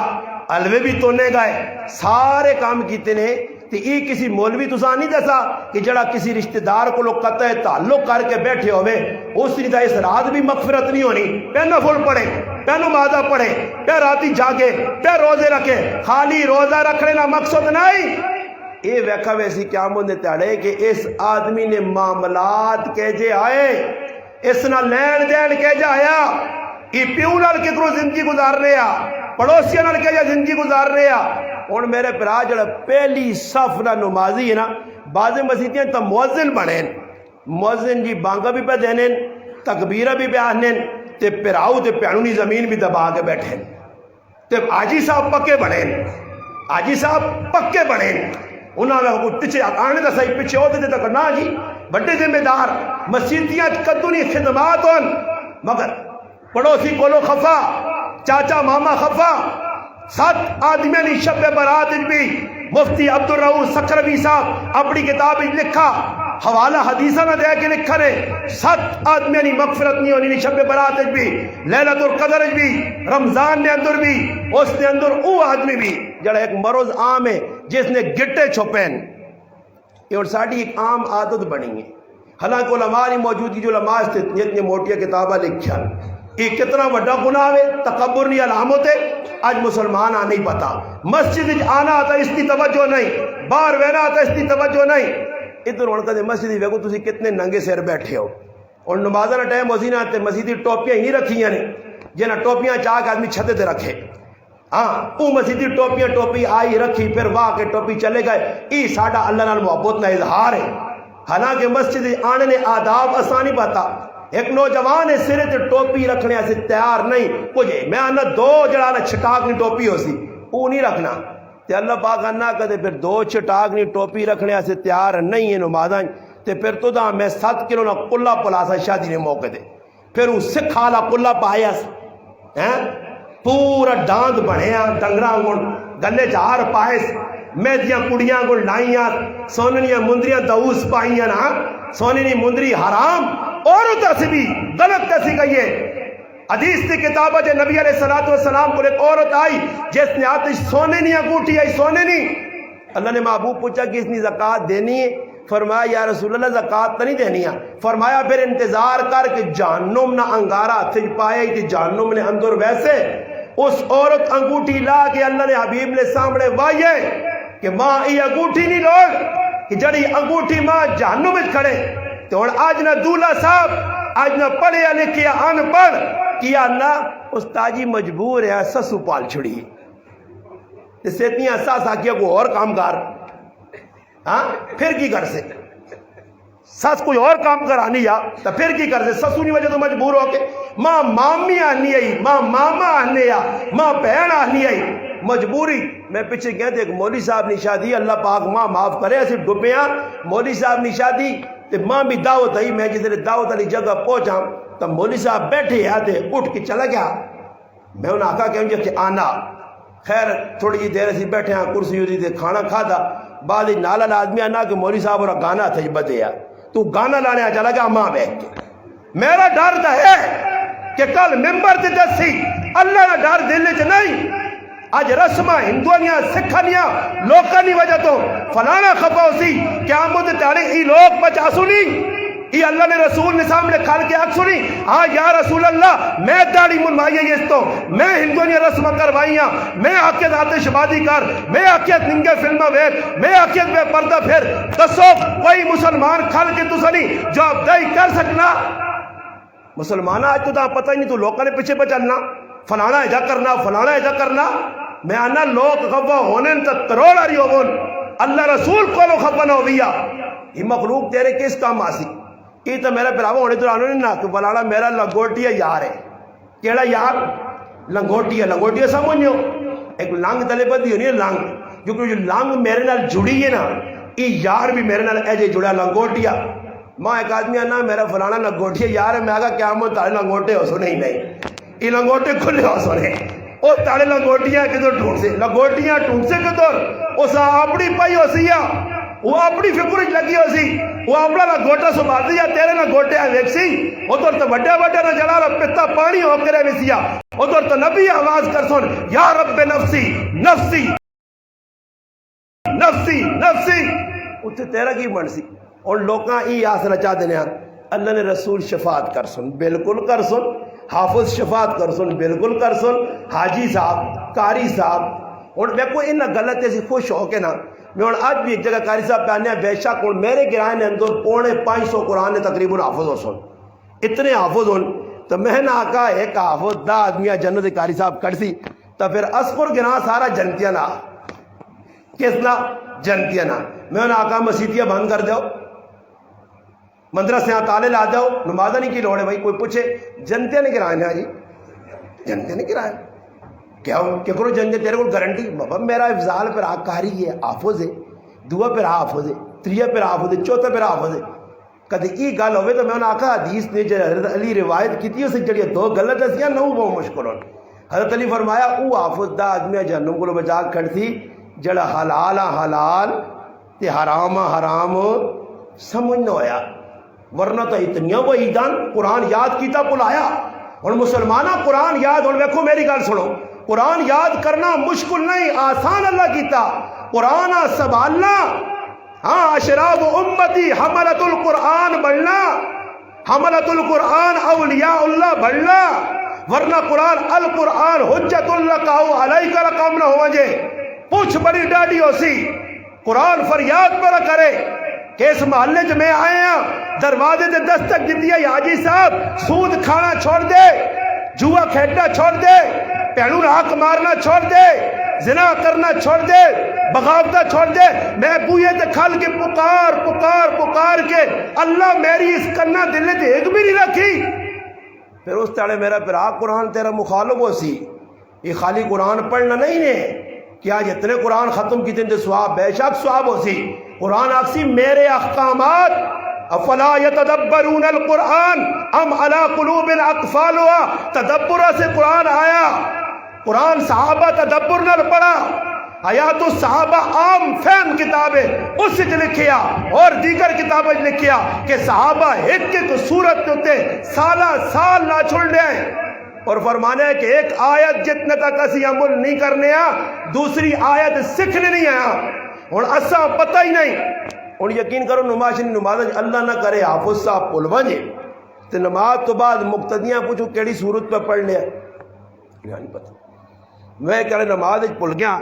الوے بھی تونے گئے سارے کام کیتے نے تو یہ کسی مولوی تسا نہیں دسا کہ جڑا کسی رشتہ دار کو لوگ قطع تعلق کر کے بیٹھے ہوئے اس لیے اس رات بھی مغفرت نہیں ہونی پہ نفل پڑے پہ نمازہ پڑھے پہ راتی جاگے پہ روزے رکھے خالی روزہ رکھنے نہ مقصد نہیں یہ ویکھا ویسی قیامت نے تڑے کہ اس آدمی نے معاملات کہجے آئے اس نہ لین دین کہجے آیا یہ پیو نال کترو زندگی گزار رہے پڑوسیاں نال کہجے زندگی گزار رہے اور میرے پرا جڑا پہلی صف نہ نمازی ہے نا بعض مسیتیاں تو مؤذن بنے مؤذن جی بانگا بھی پہ دینے تکبیرہ بھی پہ آنے تے پراؤ تے پیانونی زمین بھی دبا کے بیٹھے تے آجی صاحب پکے بنے آجی صاحب پکے بنے انہوں نے پیچھے آنے دا صحیح پیچھے ہوتے تھے تک نہ جی بڑے ذمہ دار مسیتیاں قدونی خدمات ہون مگر پڑوسی کولو خفا چاچا ماما خفا 7 آدمیاں نے شب برات بھی مفتی عبدالرؤف سکھروی صاحب اپنی کتاب لکھا حوالہ حدیثہ نہ دے کے لکھا نے 7 آدمیاں نے مغفرت نہیں ہونی شب برات بھی لیلۃ القدر بھی رمضان نے اندر بھی اس نے اندر او آدمی بھی جڑا ایک مروز عام ہے جس نے گٹے چھپین یہ اور ساڑھی ایک عام عادت بنی ہے حالانکہ علماء نہیں موجود جو علماء سے اتنی موٹیاں کتابہ لکھا یہ کتنا بڑا گناہ ہے تکبر نہیں علامت ہے آج مسلمان آ نہیں پتا مسجد آنا آتا اس کی توجہ نہیں باہر وینا آتا اس کی توجہ نہیں ادھر ہونے کا مسجد ویکو تسی کتنے ننگے سیر بیٹھے ہو اور نمازہ نہ ٹائم وزینہ آتے مسجدی ٹوپیاں ہی رکھی ہیں جنہ ٹوپیاں چاہ کے آدمی چھتے تے رکھے ہاں او مسجدی ٹوپیاں ٹوپی آئی رکھی پھر واہ کے ٹوپی چلے گئے ای ساڑھا اللہ نال محبت نہ اظہار ہے حالانکہ مسجد آنے نے آداب آسانی پاتا ایک نوجوان ہے سرے تے ٹوپی رکھنے سے تیار نہیں کچھ میں آنا 2 جڑانا چھٹاک نہیں ٹوپی ہو سی او نہیں رکھنا تے اللہ پاک آنا کہتے پھر 2 چھٹاک نہیں ٹوپی رکھنے سے تیار نہیں ہے نمازاں تے پھر تو دا میں 7 کلو نہ کلہ پلاسا شادی نے موقع دے پھر اس سے کھالا کلہ پایا پورا ڈاند بڑھیا ڈنگراں گن گلے چار پائس میدیاں کڑیاں گن لائیاں سوننیاں مندریاں دعوس پائیاں نا سوننی مندری حرام عورت سے بھی غلط کسی کہیے حدیث کی کتابہ جو نبی علیہ السلام کو ایک عورت آئی جس نے آتش سونے نہیں انگوٹھی آئی سونے نہیں اللہ نے محبوب پوچھا کہ اس نے زکوٰۃ دینی ہے فرمایا یا رسول اللہ زکات تو نہیں دینی ہے. فرمایا پھر انتظار کر کے جہنم نہ انگارا ہاتھ پایا ہی تھی جہنم نے اندر. ویسے اس عورت انگوٹھی لا کے اللہ نے حبیب نے سامنے وائے کہ ماں یہ انگوٹھی نہیں لوگ کہ جڑی انگوٹھی ماں جہنم میں کھڑے. تو آج نہ دولہ صاحب آج نہ پڑھیا لکھیا ان پڑھ کیا نہ استاجی مجبور ہے سسو پال چھڑی اس سے اتنی احساس آکیا کوئی اور کام کار. ہاں پھر کی کر سے سس کوئی اور کام کرانی یا تو پھر کی کر سے سسو نہیں وجہ تو مجبور ہو کے ماں مامی آنی آئی ماں ماما آنے یا ماں بہن آنی آئی مجبوری. میں پیچھے گیا تھے ایک مولوی صاحب نے شادی اللہ پاک ماں معاف کرے ایسے ڈبیاں مولوی صاحب نے شادی تو ماں بھی دعوت آئی. میں جس دعوت والی جگہ پہنچا تو مولوی صاحب بیٹھے آتے اٹھ کے چلا گیا. میں انہیں آقا کہ مجھے کہ آنا خیر تھوڑی جی دیر سے بیٹھے ہیں کرسی ہوتی تھے کھانا کھاتا بعد نالا آدمی آنا کہ مولوی صاحب اور گانا تھا بدیا تو گانا لانے چلا گیا ماں بیٹھ کے. میرا ڈر تو ہے کہ کل ممبر تے دسی اللہ کا ڈر دل چ نہیں. اج رسمہ ہندوانیاں سکھانیاں لوکاں دی وجہ تو فلانا خفا سی قیامت تاڑی ای لوگ بچا سنی ای اللہ نے رسول نے سامنے کھال کے آگ سنی. ہاں یا رسول اللہ میں داڑی منوائی ہے اس تو میں ہندوانیاں رسمہ کروائیاں میں آکیت آتش بازی کر میں آکیت ننگے فلمہ ویر میں آکیت بے پردہ پھر دسو کوئی مسلمان کھال کے تو سنی جواب دائی کر سکنا. مسلمانہ آج تو تاں پتہ ہی نہیں تو لوکاں نے پیچھے پہ چلنا فلانا ایجا کرنا فلانا ایجا کرنا. میں آنا لوگ خفا ہونے تا کروڑ آری ہوگن اللہ رسول کو لو خفا نہ ہویا یہ مخلوق تیرے کس کام آسی. یہ تو میرا پراوا ہونے تو آنو نہیں نا کہ فلانا میرا لنگوٹیا یار ہے. کیڑا یار لنگوٹیا لنگوٹیا سمجھو ایک لانگ تلے بدی ہونی ہے لانگ کیونکہ جو لانگ میرے نال جڑی ہے نا یہ یار بھی میرے نال ایجے جڑا لنگوٹیا. ماں ایک آدمی آنا میرا فلانا لنگوٹیا یار ہے. میں آگا کیا مجھے تارے لنگوٹے ہو سو نہیں یہ لنگوٹے کھلے ہو سو نہیں او تارے لنگوٹیاں کدھر ڈھونڈ سے لنگوٹیاں ڈھونڈ سے کدھر اسا اپنی پائی ہو سیا وہ اپنی فکر لگی ہو سی وہ اپنا لنگوٹا سنبھال دیا تیرے لنگوٹے ویک سی ادھر تو بڑے بڑے نہ جلا رہا پتا پانی ہو کرے وسیا ادھر تو نبی آواز کر سن یا رب نفسی نفسی نفسی نفسی اتھے تیرا کی بن سی. اور لوکاں ای آسرا چاہ دینے اللہ نے رسول شفاعت کر سن بالکل کر سن. حافظ شفاعت کر سن بالکل کر سن. حاجی صاحب قاری صاحب اور میں کوئی ان غلط ایسی خوش ہو کے نا میں آج بھی ایک جگہ قاری صاحب پہ آنے بے شک میرے گرائے نے اندر 550 قرآن نے تقریباً حافظ ہو سن اتنے حافظ ہون تو میں نے آقا ایک حافظ دا آدمیہ جنت قاری صاحب کر سی تو پھر اسکر گنا سارا جنتیاں نا کس نا جنتیاں نا. میں نے آقا مسیتیاں بند کر دو مندرہ سے تالے لا دو نمازہ نہیں کی لوڑے بھائی کوئی پوچھے جنتیاں نہیں کرائے نا جی جنتیاں نہیں کرائے کیا کہ کرو جنتے تیرے کو گارنٹی بابا میرا افضال پر آکاری ہے حافظ ہے دعا پر حافظ ہے تریہ پر حافظ ہے چوتھا پر حافظ ہے. کدی ای گل ہوئے تو میں انہوں نے آقا حدیث نے جو حضرت علی روایت کی تھی اسے جڑی دو غلط ہسیاں نہ وہ مشکل ہوں. حضرت علی فرمایا او حافظ دا آدمی جہنم کو بچا کھڑ تھی جڑا حلال حلال تے حرام حرام سمجھ نہ ہویا ورنہ تو اتنیاں وہ عیدان قرآن یاد کیتا بلایا. اور مسلمانہ قرآن یاد اور دیکھو میری گل سنو قرآن یاد کرنا مشکل نہیں آسان اللہ کیتا. قرآن سنبھالنا ہاں اشراف امتی حملت القرآن بڑھنا حملت القرآن اولیاء اللہ بڑھنا ورنہ قرآن القرآن حجت اللہ کہو علیہ کا رقم نہ ہو جے پوچھ بڑی ڈاڈی ہو سی قرآن فریاد پر کرے کہ اس محلے جو میں آئے ہیں دروازے سے دستک دیتی ہے حاجی صاحب سود کھانا چھوڑ دے جوا کھیلنا چھوڑ دے پہلو حق مارنا چھوڑ دے زنا کرنا چھوڑ دے بغاوتہ چھوڑ دے. میں بوئے تے کھل کے پکار پکار پکار کے اللہ میری اس کرنا دل تے ایک بھی نہیں رکھی. پھر اس تاڑے میرا پھر آگ قرآن تیرا مخالف ہو سی یہ خالی قرآن پڑھنا نہیں نے کیا جتنے قرآن ختم کی تین سواب بے شک سواب ہو سی. قرآن آکسی میرے احکامات افلا یتدبرون القرآن ام علی قلوب اقفالها تدبر سے قرآن آیا. قرآن صحابہ تدبر نہ پڑھا حیات الصحابہ عام فہم کتاب ہے اس سے لکھیا اور دیگر کتابیں لکھیا کہ صحابہ ایک ایک صورت ہوتے سالہ سال نہ چھوڑ دیں اور فرمانا ہے کہ ایک آیت جتنے تک اسی عمل نہیں کرنے دوسری آیت سکھنے نہیں آیا. اور اسا پتہ ہی نہیں ہوں یقین کرو نماز نماز اللہ نہ کرے حافظ صاحب بھول ونجے تو نماز تو بعد مقتدیاں پوچھو کیڑی صورت پہ پڑھ لیا نہیں پتہ. میں کہہ رہا نماز بھول گیا.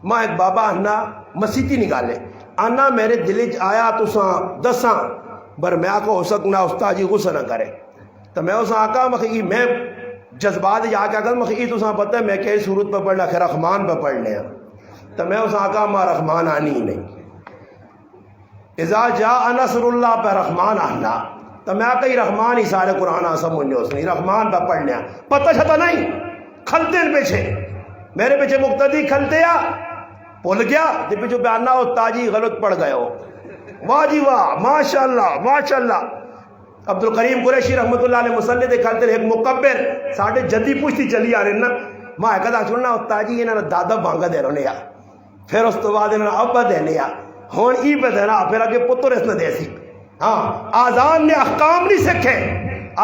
ماں ایک بابا آنا مسیتی نکالے آنا میرے دل آیا تو دساں بر میں آکا ہو سکنا استاد جی غصہ نہ کرے تو میں اسے آکا مخی میں جذبات جا کے آکا مخی تو پتہ ہے میں کئی صورت پہ پڑھنا کہ رحمان پہ پڑھ لیا تو میں اسے آکا ماں رحمان آنی ہی نہیں. اذا جاء نصر اللہ پہ رحمان آنا تو میں آکا ہی رحمان ہی سارے قرآن آسم منجو اس نہیں رحمان پہ پڑھ لیا پتہ چھتا نہیں کھلتے پیچھے میرے پیچھے مقتدی کھلتے یا بھول گیا جب پیچھے پہ آنا ہو تاجی غلط پڑ گئے ہو. واہ جی واہ ماشاءاللہ ماشاءاللہ. عبد الکریم قریشی رحمت اللہ علیہ مسلح دے کھلتے ایک مکبر ساڑھے جدی پوچھتی چلی آ رہے نا ماں ایک دا چھوڑنا ہو تاجی انہاں دادا بانگا دے رہنے یا پھر اس تو بعد انہاں ابا دینے یا ہون ای پہ دینا پھر آگے پتر اس نے دے سی. ہاں آزان نے احکام نہیں سکھے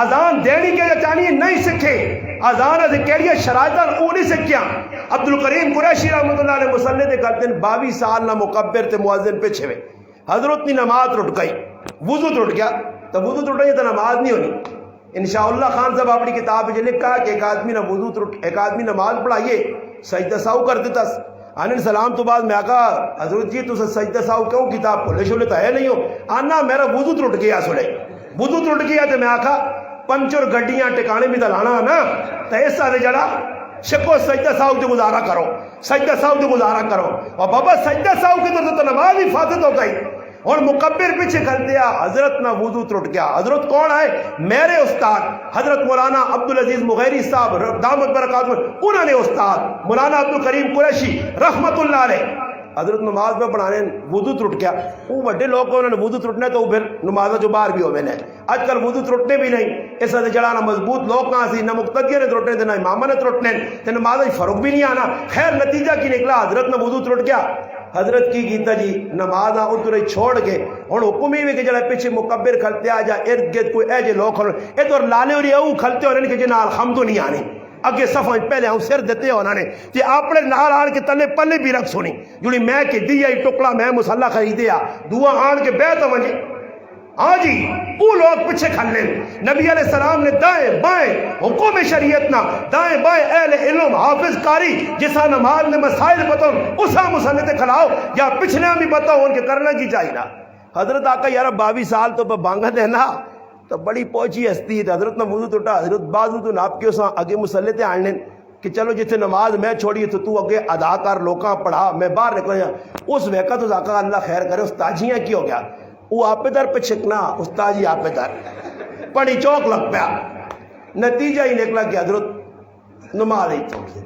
آزان دینی کے چانی نہیں سکھے آزان از کیڑیاں شرائطاں او نہیں سکھیاں. عبد الکریم قریشی رحمت اللہ علیہ مسلح دے کہتے ہیں 22 سال نہ مکبر تے مؤذن پیچھے ہوئے حضرت نے نماز ٹوٹ گئی وضو ٹوٹ گیا تو وضو ٹوٹ گئی تو نماز نہیں ہونی. انشاءاللہ خان صاحب اپنی کتاب میں لکھا کہ ایک آدمی نہ وضو ٹوٹ ایک آدمی نماز پڑھائیے سجدہ ساو کر دیتا آنے سلام تو بعد میں آقا حضرت جی تو سجدہ ساو کیوں کتاب کھولے شولے تو ہے نہیں ہو آنا میرا وضو ٹوٹ گیا سنے وضو ٹوٹ گیا تو میں آقا پنچر گڈیاں ٹکانے بھی دلانا نا تو ایسا دے جڑا شکو سجدہ ساو جو گزارا کرو سجدہ ساو جو گزارا کرو اور بابا سجدہ ساو کی تو نماز ہی فاسد ہو گئی. اور مکبر پیچھے کھل دیا حضرت نہ وضو ٹوٹ گیا. حضرت کون ہے میرے استاد حضرت مولانا عبدالعزیز مغیری صاحب دامت برکاتہ انہوں نے استاد مولانا عبد الکریم قریشی رحمت اللہ علیہ حضرت نماز میں پڑھانے وضو ٹوٹ گیا. وہ بڑے لوگ کو انہوں نے وضو ٹوٹنا تو پھر نماز جو باہر بھی ہوئے ہیں آج کل وضو ٹوٹنے بھی نہیں اس سے جڑانا مضبوط لوگ کہاں سی نہ مقتدیہ نے ٹوٹنے تھے نہ امامہ نے ٹوٹنے تو نماز فرق بھی نہیں آنا. خیر نتیجہ کی نکلا حضرت نے وضو ٹوٹ گیا. حضرت کی گیتا جی نماز اترے چھوڑ کے اور حکم ہی کہ جڑا پیچھے مکبر کھلتے آ جا ارد گرد کوئی اے جے لوگ کھلو اے تو لالے اور یہ کھلتے ہو رہے کہ جنا الحمد نہیں آنے اگے صفحہ پہلے ہوں سر دیتے ہو نے کہ اپنے نال آن کے تلے پلے بھی رکھ سونی جڑی میں کہ دیا ہی ٹکڑا میں مسلح خریدیا دعا آن کے بیت ونجے. ہاں جی وہ لوگ پیچھے کھل لیں. نبی علیہ السلام نے دائیں بائیں حکم شریعت نہ دائیں بائیں اہل علم حافظ قاری جسا نماز نے مسائل بتاؤ اسا مسنت کھلاؤ یا پچھلے بھی بتاؤ ان کے کرنا کی چاہیے نا. حضرت آقا یار 22 سال تو بانگا دینا تو بڑی پہنچی ہستی ہے. حضرت نے وضو ٹوٹا حضرت بازو تو ناپ کے اسا اگے مسلح تے آن لیں کہ چلو جتنے نماز میں چھوڑی تو اگے ادا کر لوکاں پڑھا میں باہر نکل جا. اس وقت تو آقا اللہ خیر کرے استاجیاں کی ہو گیا وہ آپ در پہ چھکنا استاد جی آپ در پڑی چوک لگ پیا. نتیجہ ہی نکلا کہ حضرت نماز ہی چھوڑ دے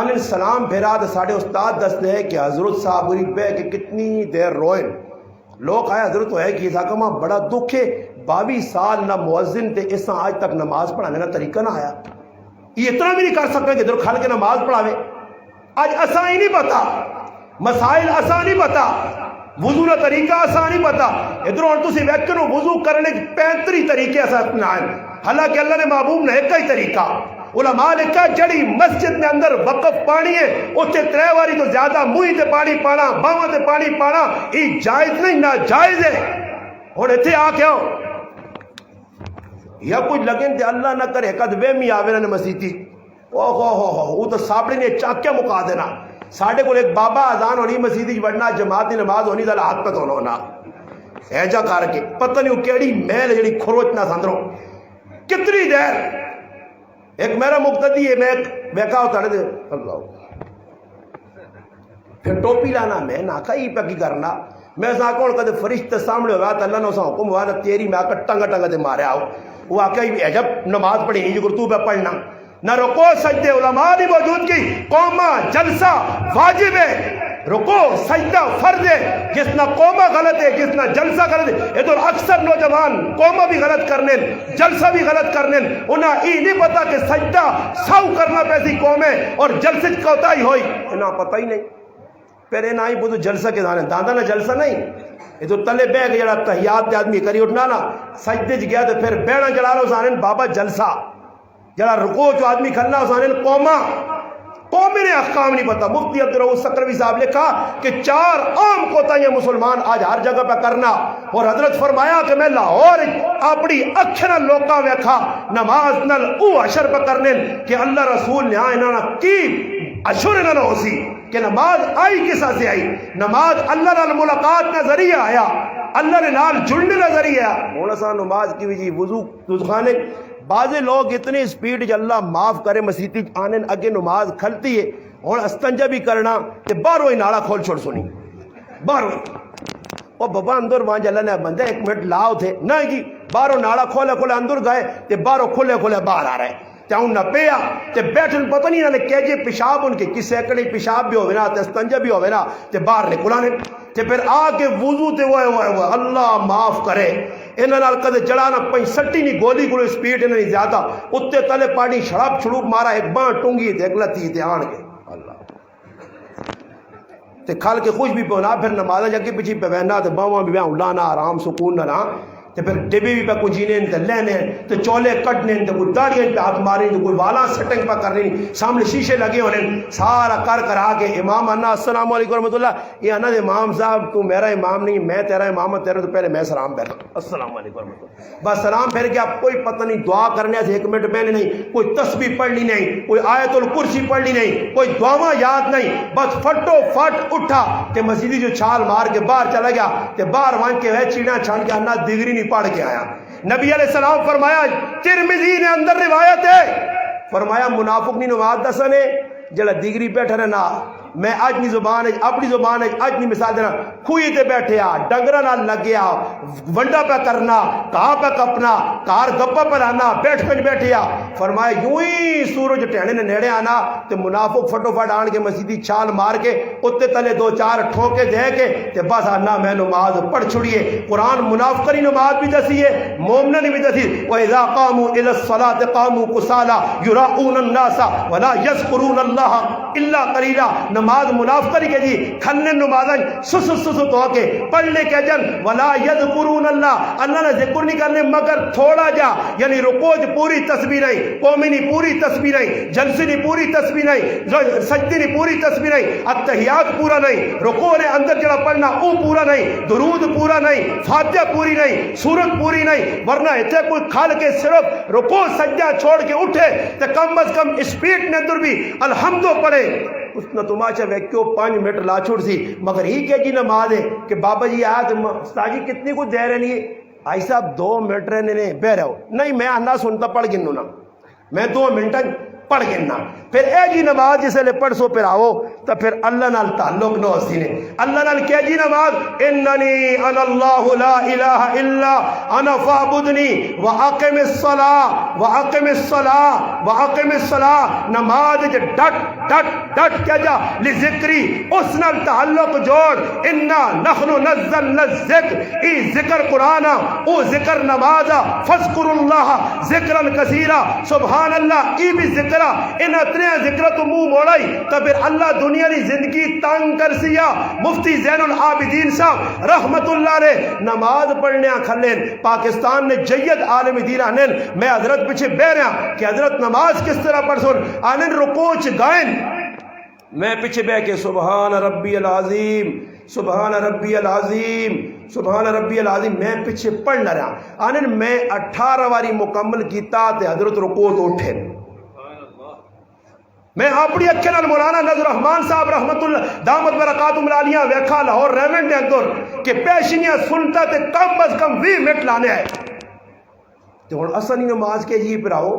آنے سلام پھیرا تو ساڑھے استاد دستے ہیں کہ حضرت صاحب بری پہ کہ کتنی دیر روئن لوگ آئے حضرت تو ہے کہ اس ماں بڑا دکھ ہے 22 سال نہ مؤذن تھے اس آج تک نماز پڑھانے کا طریقہ نہ آیا. یہ اتنا بھی نہیں کر سکتے کہ ادھر کھل کے نماز پڑھاوے. آج اساں ہی نہیں پتا مسائل اساں نہیں پتا وضو کا طریقہ اساں نہیں پتا. ادھر اور تسی ویکھو وضو کرنے کے 35 طریقے اساں اپنائیں حالانکہ اللہ نے محبوب نے ایک ہی طریقہ علماء نے کہا جڑی مسجد میں اندر وقف پانی ہے اتنے 3 واری تو زیادہ منہ تے پانی پانا باواں تے پانی پانا یہ جائز نہیں ناجائز ہے. اور اتنے آ کے یا کچھ لگن تے اللہ نہ کرے کد وہمی آوے نہ مسیتی او ہو وہ تو ساپڑی نے چاکیا مکا دینا. ساڑھے کو ایک بابا اذان ہونی مسیدی وڑنا جماعت کی نماز ہونی تو ہاتھ پہ دھونا ہونا ایجا کر کے پتہ نہیں وہ کیڑی محل جڑی کھروچنا سندروں کتنی دیر. ایک میرا مقتدی ہے میں کہا ہوتا ہے اللہ پھر ٹوپی لانا میں ناکا ہی پہ کی کرنا میں سا کون کدے فرشتے سامنے ہوا تو اللہ نے اسا حکم ہوا نہ تیری میں آکا ٹنگا ٹنگا دے مارے آؤ وہ آکا ہی عجب نماز پڑھی نہیں جو تو پہ پڑھنا نہ رکو سجدے علماء نہیں موجود کی قومہ جلسہ واجب ہے رکو سجدہ فرض ہے. جس نہ قومہ غلط ہے جس نہ جلسہ غلط ہے ادھر اکثر نوجوان قومہ بھی غلط کرنے جلسہ بھی غلط کرنے انہیں یہ نہیں پتا کہ سجدہ ساو کرنا پیسی قوم ہے اور جلسے کوتا ہی ہوئی انہیں پتہ ہی نہیں. پھر نہ ہی بودھو جلسہ کے دانے داندہ نہ جلسہ نہیں یہ تو تلے بے کہ جڑا تحیات تے آدمی کری اٹھنا نا سجدے چ گیا تو پھر بیڑا جڑا لو سانن بابا جلسہ جڑا رکوع چ آدمی کھلنا سانن قومہ قومی نے احکام نہیں پتا. مفتی عبدالرؤف سکروی صاحب لکھا کہ 4 عام کوتاہیاں مسلمان آج ہر جگہ پہ کرنا. اور حضرت فرمایا کہ میں لاہور اپنی اکھنا لوکاں ویکھا نماز نل او اشر پہ کرنے کہ اللہ رسول نے انہاں کی اشر نہ ہو سی کہ نماز آئی کسا سے آئی. نماز اللہ نال ملاقات کا ذریعہ آیا, اللہ نے نال جڑنے کا ذریعہ. ہوں اساں نماز کی وجہ وضو خانے بعض لوگ اتنی سپیڈ چ اللہ معاف کرے مسیتی آنے اگے نماز کھلتی ہے. ہوں استنجا بھی کرنا تے باہروں ہی نالا کھول چھوڑ سنی باہروں وہ بابا اندر وہاں اللہ نے بندہ 1 منٹ لاؤ تھے نہ جی باہروں نالا کھولے کھولے اندر گئے تے باہروں کھولے کھولے باہر آ رہے تے ہوں نہ پیا تے بیٹھن پتہ نہیں انہوں نے کہ جی پیشاب ان کے کس سیکڑی پیشاب بھی ہوئے نا تے استنجا بھی ہوئے نا تے باہر نکلانے تے پھر آ کے وضو تے وہ اللہ معاف کرے. انہاں نال کدے چڑھانا 65 نہیں گولی گولو سپیڈ انہاں نہیں زیادہ اتنے تلے پانی شراب چھڑوپ مارا ایک باں ٹونگی تے ایک لتی تے آن کے اللہ تے کھل کے خوش بھی پونا. پھر نمازاں جگہ پیچھے پہ بہنا تے باواں بھی لانا آرام سکون نہ تے پھر ڈبے بھی پہ کنجینے تے لینے تے چولے کٹنے تے کوئی داڑیاں پہ ہاتھ مارے تے کوئی والا سٹنگ پہ کرنی سامنے شیشے لگے ہونے سارا کر آ کے امام انا السلام علیکم ورحمۃ اللہ یہ انا دے امام صاحب تو میرا امام نہیں میں تیرا امام تیرے تو پہلے میں سلام پھیرا السلام علیکم ورحمۃ اللہ بس سلام پھیر کے آپ کوئی پتہ نہیں دعا کرنے سے 1 منٹ پہلے نہیں کوئی تسبیح پڑھنی نہیں کوئی آیت الکرسی پڑھنی نہیں کوئی دعاواں یاد نہیں بس پھٹو پھٹ اٹھا تے مسجد جو چھال مار کے باہر چلا گیا تے باہر وہاں کے ہے چیڑا چھان کے انا دیگری پڑھ کے آیا. نبی علیہ السلام فرمایا ترمذی نے اندر روایت ہے فرمایا منافق نہیں نماز دسنے جڑا دیگری بیٹھا رہنا میں اج نہیں زبان اپنی زبان اج نہیں مثال دینا کھوئی تے بیٹھے آ ڈنگرا نال لگیا ونڈا پہ کرنا کہاں پہ کپنا کار گپا پہ لانا بیٹھ کر بیٹھے آ. فرمایا یوں ہی سورج ٹہنے نے نیڑے آنا تے منافق فٹو فٹ آن کے مسجدی چھال مار کے اتنے تلے 2-4 ٹھوکے دے کے تے بس آنا میں نماز پڑھ چھڑیے. قرآن منافقی نماز بھی دسی ہے مومنن بھی دسی وَإِذَا قَامُوا إِلَى الصَّلَاةِ قَامُوا كُسَالَىٰ يُرَاءُونَ النَّاسَ وَلَا يَذْكُرُونَ اللَّهَ إِلَّا قَلِيلًا. نماز منافقت کے جی کھلنے نمازن سس تو کے پڑھنے کے جن ولا یذکرون اللہ اللہ نے ذکر نہیں کرنے مگر تھوڑا جا یعنی رکوع پوری تسبیح نہیں قومی نہیں پوری تسبیح نہیں جلسے نہیں پوری تسبیح نہیں سجدے نہیں پوری تسبیح نہیں التحیات پورا نہیں رکوع نے اندر جڑا پڑھنا او پورا نہیں درود پورا نہیں فاتحہ پوری نہیں سورت پوری نہیں ورنہ اتنے کوئی کھال کے صرف رکوع سجدہ چھوڑ کے اٹھے تو کم از کم اسپیڈ نے اندر بھی الحمدو پڑھے اس نے تماشا ویکیو 5 منٹ لا چھوڑ سی مگر ہی کیا جی نماز ہے کہ بابا جی آج استاد جی کتنی کچھ دے رہے نہیں آئی صاحب 2 منٹ رہنے نے بہ رہے ہو نہیں میں آنا سنتا پڑھ گنو نا میں 2 منٹ پڑھ گننا پھر اے جی نماز جسے لے پڑھ سو پھر آؤ تو پھر اللہ نال تعلق نہ ہوسی نے اللہ نال کیا جی نماز اننی انا اللہ لا الہ الا انا فاعبدنی واقم الصلاۃ واقم الصلاۃ واقم الصلاۃ نماز ڈٹ ڈٹ ڈٹ کیا جا لذکری اس نال تعلق جوڑ انا نحن نزلنا الذکر ای ذکر قرآن او ذکر نماز فذکر اللہ ذکرا کثیرا سبحان اللہ ای بھی ذکر ان اتنے ذکر تو منہ موڑائی تو پھر اللہ دنیا کی زندگی تنگ کر سیا. مفتی زین العابدین صاحب رحمت اللہ نے نماز پڑھنے کھلین پاکستان نے جید عالم دین آنین میں حضرت پیچھے بہ رہا کہ حضرت نماز کس طرح پڑھ سن آنین رکوع گائن میں پیچھے بہ کے سبحان ربی العظیم سبحان ربی العظیم سبحان ربی العظیم میں پیچھے پڑھ نہ رہا آنین میں 18 واری مکمل کیتا تے حضرت رکوع تو اٹھے میں اپنی اکھے نال مولانا نذر رحمان صاحب رحمت اللہ دامت برکاتہم العالیہ ویکھا لاہور ریونڈ دے اندر کہ پیشنیاں سنتا تے کم از کم 20 منٹ لانے آئے تے ہن اصلی نماز کے جی پراؤ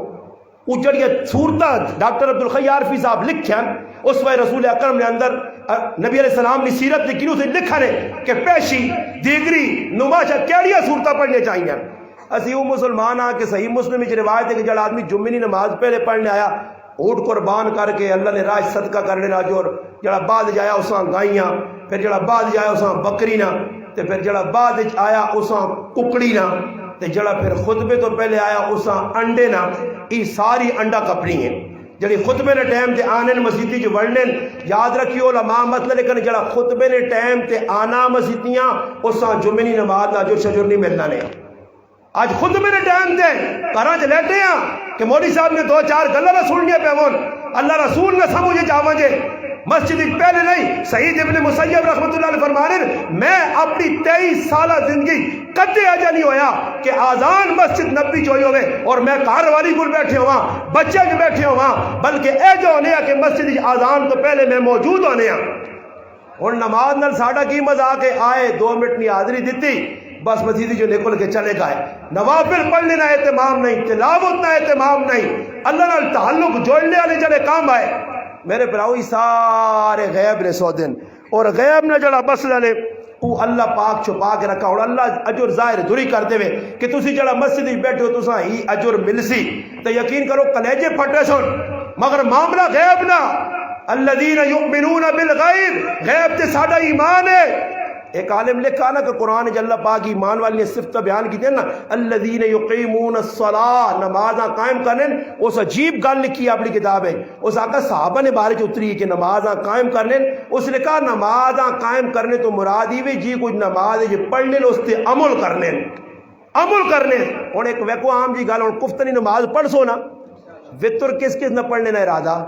اجڑیاں صورتاں ڈاکٹر عبدالخی عارفی صاحب لکھیاں اس وقت رسول اکرم نے اندر نبی علیہ السلام نے سیرت لکھی اسے لکھا نے کہ پیشی دیگری نمازہ کیڑیاں صورتاں پڑھنے چاہیے. اسی وہ مسلمان آ کے صحیح مسلم وچ روایت ہے کہ جڑا آدمی جمعے کی نماز پہلے پڑھنے آیا اونٹ قربان کر کے اللہ نے راج صدقہ کرنے نا جو جڑا بعد جایا اساں گائیاں پھر جڑا بعد جایا اساں بکری نا تے پھر جڑا بعد آیا اساں ککڑی نا تے جڑا پھر خطبے تو پہلے آیا اساں انڈے نا یہ ساری انڈا کپڑی ہیں جڑی خطبے نے ٹائم تے آنے مسجدی جو وڑنے یاد رکھیو علماء مطلب لیکن جڑا خطبے نے ٹائم تے آنا مسجدیاں اساں جمعے نماز نا جو شجر نہیں ملنا نے آج خطبے نے ٹائم تے گھراں چ لیٹے ہاں کہ مولوی صاحب نے دو چار گلاں سننیاں پیون اللہ رسول نے سمجھے جاواں جے مسجد پہلے نہیں. سعید ابن مسیب رحمۃ اللہ علیہ فرمانے میں اپنی 23 سالہ زندگی کدے اجا نہیں ہویا کہ آزان مسجد نبی چوئی ہوئے اور میں گھر والی کو بیٹھے ہوا بچے بھی بیٹھے ہوا بلکہ اے جو ہونے کہ مسجد آزان تو پہلے میں موجود ہونے ہاں. اور نماز نال ساڈا کی مذاق ہے آئے 2 منٹ نہیں حاضری دیتی بس مسجد جو نکل کے چلے گئے. نوافل پڑھنے نہ اہتمام نہیں تلاوت نہ اہتمام نہیں اللہ نال تعلق جوڑنے والے جڑے کام آئے میرے براوی سارے غیب نے سو دن اور غیب نے جڑا مسئلہ نے وہ اللہ پاک چھپا کے رکھا اور اللہ اجر ظاہر دوری کر دے کہ تسی جڑا مسجد وچ بیٹھے ہو تساں ہی اجر ملسی تو یقین کرو کلیجے پھٹے سن مگر معاملہ غیب نہ. الذین یؤمنون بالغیب غیب تے ساڈا ایمان ہے. ایک عالم لکھا نا کہ قرآن اللہ پاک ایمان والی نے صفت بیان کی نا الذین یقیمون الصلاۃ نمازاں قائم کرنے اس عجیب گل لکھی اپنی کتاب ہے اس آقا صحابہ نے بارے چ اتری کہ نمازاں قائم کرنے اس نے کہا نمازاں قائم کرنے تو مراد ہی جی کچھ نماز جی پڑھنے اس تے عمل کرنے ہوں ایک ویکو عام جی گل ہوں کفتنی نماز پڑھ سو نا وطر کس کس نہ پڑھنے نہ ارادہ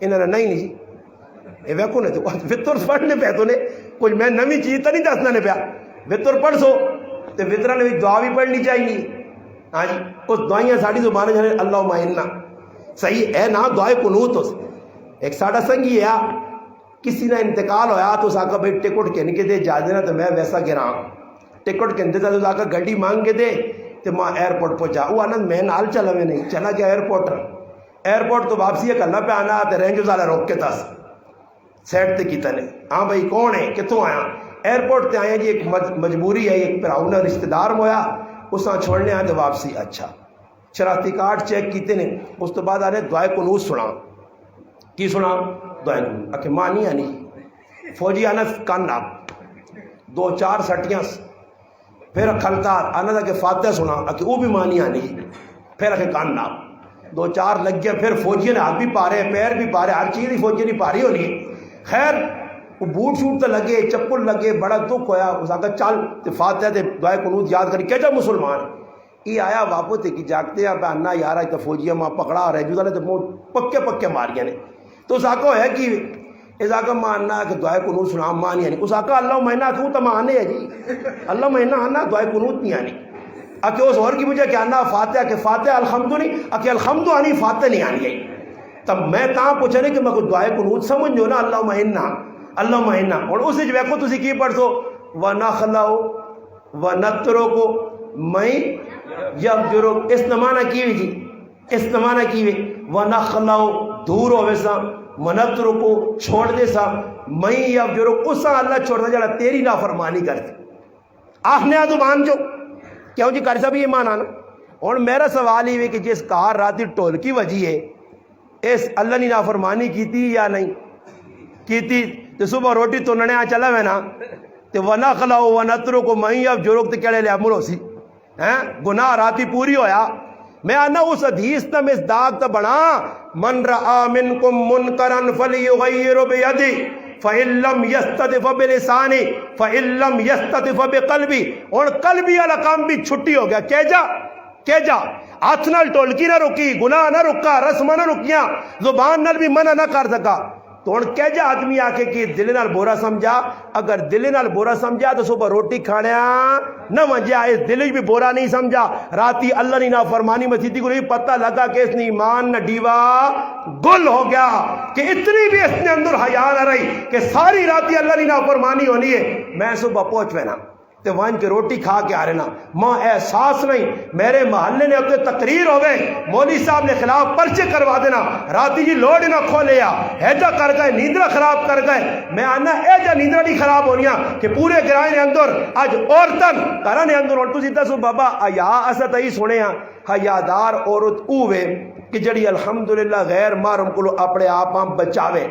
انہوں نے نہیں جی یہ ویکو نے تو وطر پڑھنے پہ تو نے کچھ میں نوی چیز تو نہیں دسنا نے پیا وطر پڑھ سو تو وطرہ نے بھی دعا بھی پڑھنی چاہیے. ہاں جی اس دعائیاں ساڑی زبان ہے اللہم انا صحیح ہے نا دعائے قنوت اس ایک ساڑا سنگی ہے کسی نے انتقال ہویا تو اس آقا بھائی ٹکٹ کہنے کے دے جا دینا تو میں ویسا گراں ٹکٹ کہنے تھا تو اس آقا گھڑی مانگ کے دے تو میں ایئرپورٹ پہنچا وہ آنند میں نال چلا میں نہیں چلا گیا ایئرپورٹ تو واپسی ہے کرنا پہ آنا تو رینج والا روک کے تھا سیٹ تے کیتا نے ہاں بھائی کون ہے کتوں آیا ایئرپورٹ تے آیا جی ایک مجبوری ہے ایک پراؤ نے رشتہ دار مویا اساں چھوڑنے آتے واپسی اچھا شناختی کارڈ چیک کیتے نے اس تو بعد آنے دعائے قنوت سنا کی سنا دعائے قنوت اکھے ماں نہیں آنی فوجی آنا کان آپ 2-4 سٹیاں پھر خلکار آنا تھا کہ فاتحہ سنا اکھے وہ بھی ماں نہیں آنی پھر اکھے کان آپ 2-4 لگ گیا پھر فوجی نے ہاتھ بھی پارے پیر بھی پارے ہر چیز ہی فوجی نہیں پاری ہونی ہے. خیر وہ بوٹ شوٹ تو لگے چپل لگے بڑا دکھ ہویا اس آگا چل فاتحہ تے دعائے قنوت یاد کری کہتا مسلمان یہ آیا واپس تے کی جاگتے ہیں پہننا یارا تو فوجیاں ماں پکڑا رہے جو دالے تو پکے ماریاں نے تو اس آگا ہے کہ اس آگا ماننا کہ دعائے قنوت سنا ماں نہیں آنی اس آگا اللہ مہینہ کیوں تو مانے ہے جی اللہ مہینہ آنا دعائے قنوت نہیں آنی اکہ اس اور کی مجھے کیا آنا فاتحہ کہ فاتحہ الحمد نہیں اکہ الحمد آنی فاتحہ نہیں آنی ہے. تب میں تاں پوچھا نہیں کہ میں کوئی دعائے قنوت سمجھو نا اللہ مہینہ اور اس جو ویکو تسی کی پڑھ سو وَنَخْلَعُ وَنَتْرُكُ مَن يَفْجُرُكُ اس نمانہ کی ہوئی جی اس نمانہ کی ہوئی وَنَخْلَعُ دور ہوئے سا وَنَتْرُكُ چھوڑ دے سا مَن يَفْجُرُكُ اس سا اللہ چھوڑ دے جڑا تیری نافرمانی کرتے آخنے آدھو مان جو کیوں جی کر سا بھی یہ مانانا. اور میرا سوال ہی ہے کہ جس کار راتی ٹول کی وجہ ہے اس اللہ نے نافرمانی کی تھی یا نہیں کی تھی تو صبح روٹی تو ننے چلا میں نا تو وَنَخْلَعُ وَنَتْرُكُ مَن يَفْجُرُكُ تو کہڑے لے عمل ہو سی گناہ راتی پوری ہویا. میں آنا اس حدیث نا میں اس داغ تا بڑا من رآ منکم منکرن فلیغیر بیدی فَإِن لَّمْ يَسْتَطِعْ فَبِلِسَانِهِ فَإِن لَّمْ يَسْتَطِعْ فَبِقَلْبِهِ اور قلبی والا کام بھی چھٹی ہو گیا کہ جا ہاتھ نال ٹولکی نہ رکی گناہ نہ رکا رسم نہ رکیاں زبان نال بھی منع نہ کر سکا تو ہن کہ جا آدمی آ کے کہ دل نال بورا سمجھا اگر دل نال بورا سمجھا تو صبح روٹی کھاڑیا نہ منجیا اس دل بھی بورا نہیں سمجھا راتی اللہ نے نافرمانی مسیدی کو نہیں پتہ لگا کہ اس نے ایمان نہ ڈیوا گل ہو گیا کہ اتنی بھی اس نے اندر حیا نہ رہی کہ ساری راتی اللہ نے نافرمانی ہونی ہے میں صبح پہنچ پینا تے وان کے روٹی کھا کے آ رہے نا ماں احساس نہیں میرے محلے نے اتنے تقریر ہو گئے مولوی صاحب نے خلاف پرچے کروا دینا راتی جی لوڈ نہ کھولیا ایجا کر گئے نیندرہ خراب کر گئے میں آنا ایجا نیندرہ نہیں خراب ہونیاں کہ پورے گرائے نے اندر آج عورتن کرانے اندر اور تو سیدھا سو بابا آیا اسد ہی سنے ہیں حیادار عورت اوے کہ جڑی الحمدللہ غیر محرم کو اپنے آپاں بچاوے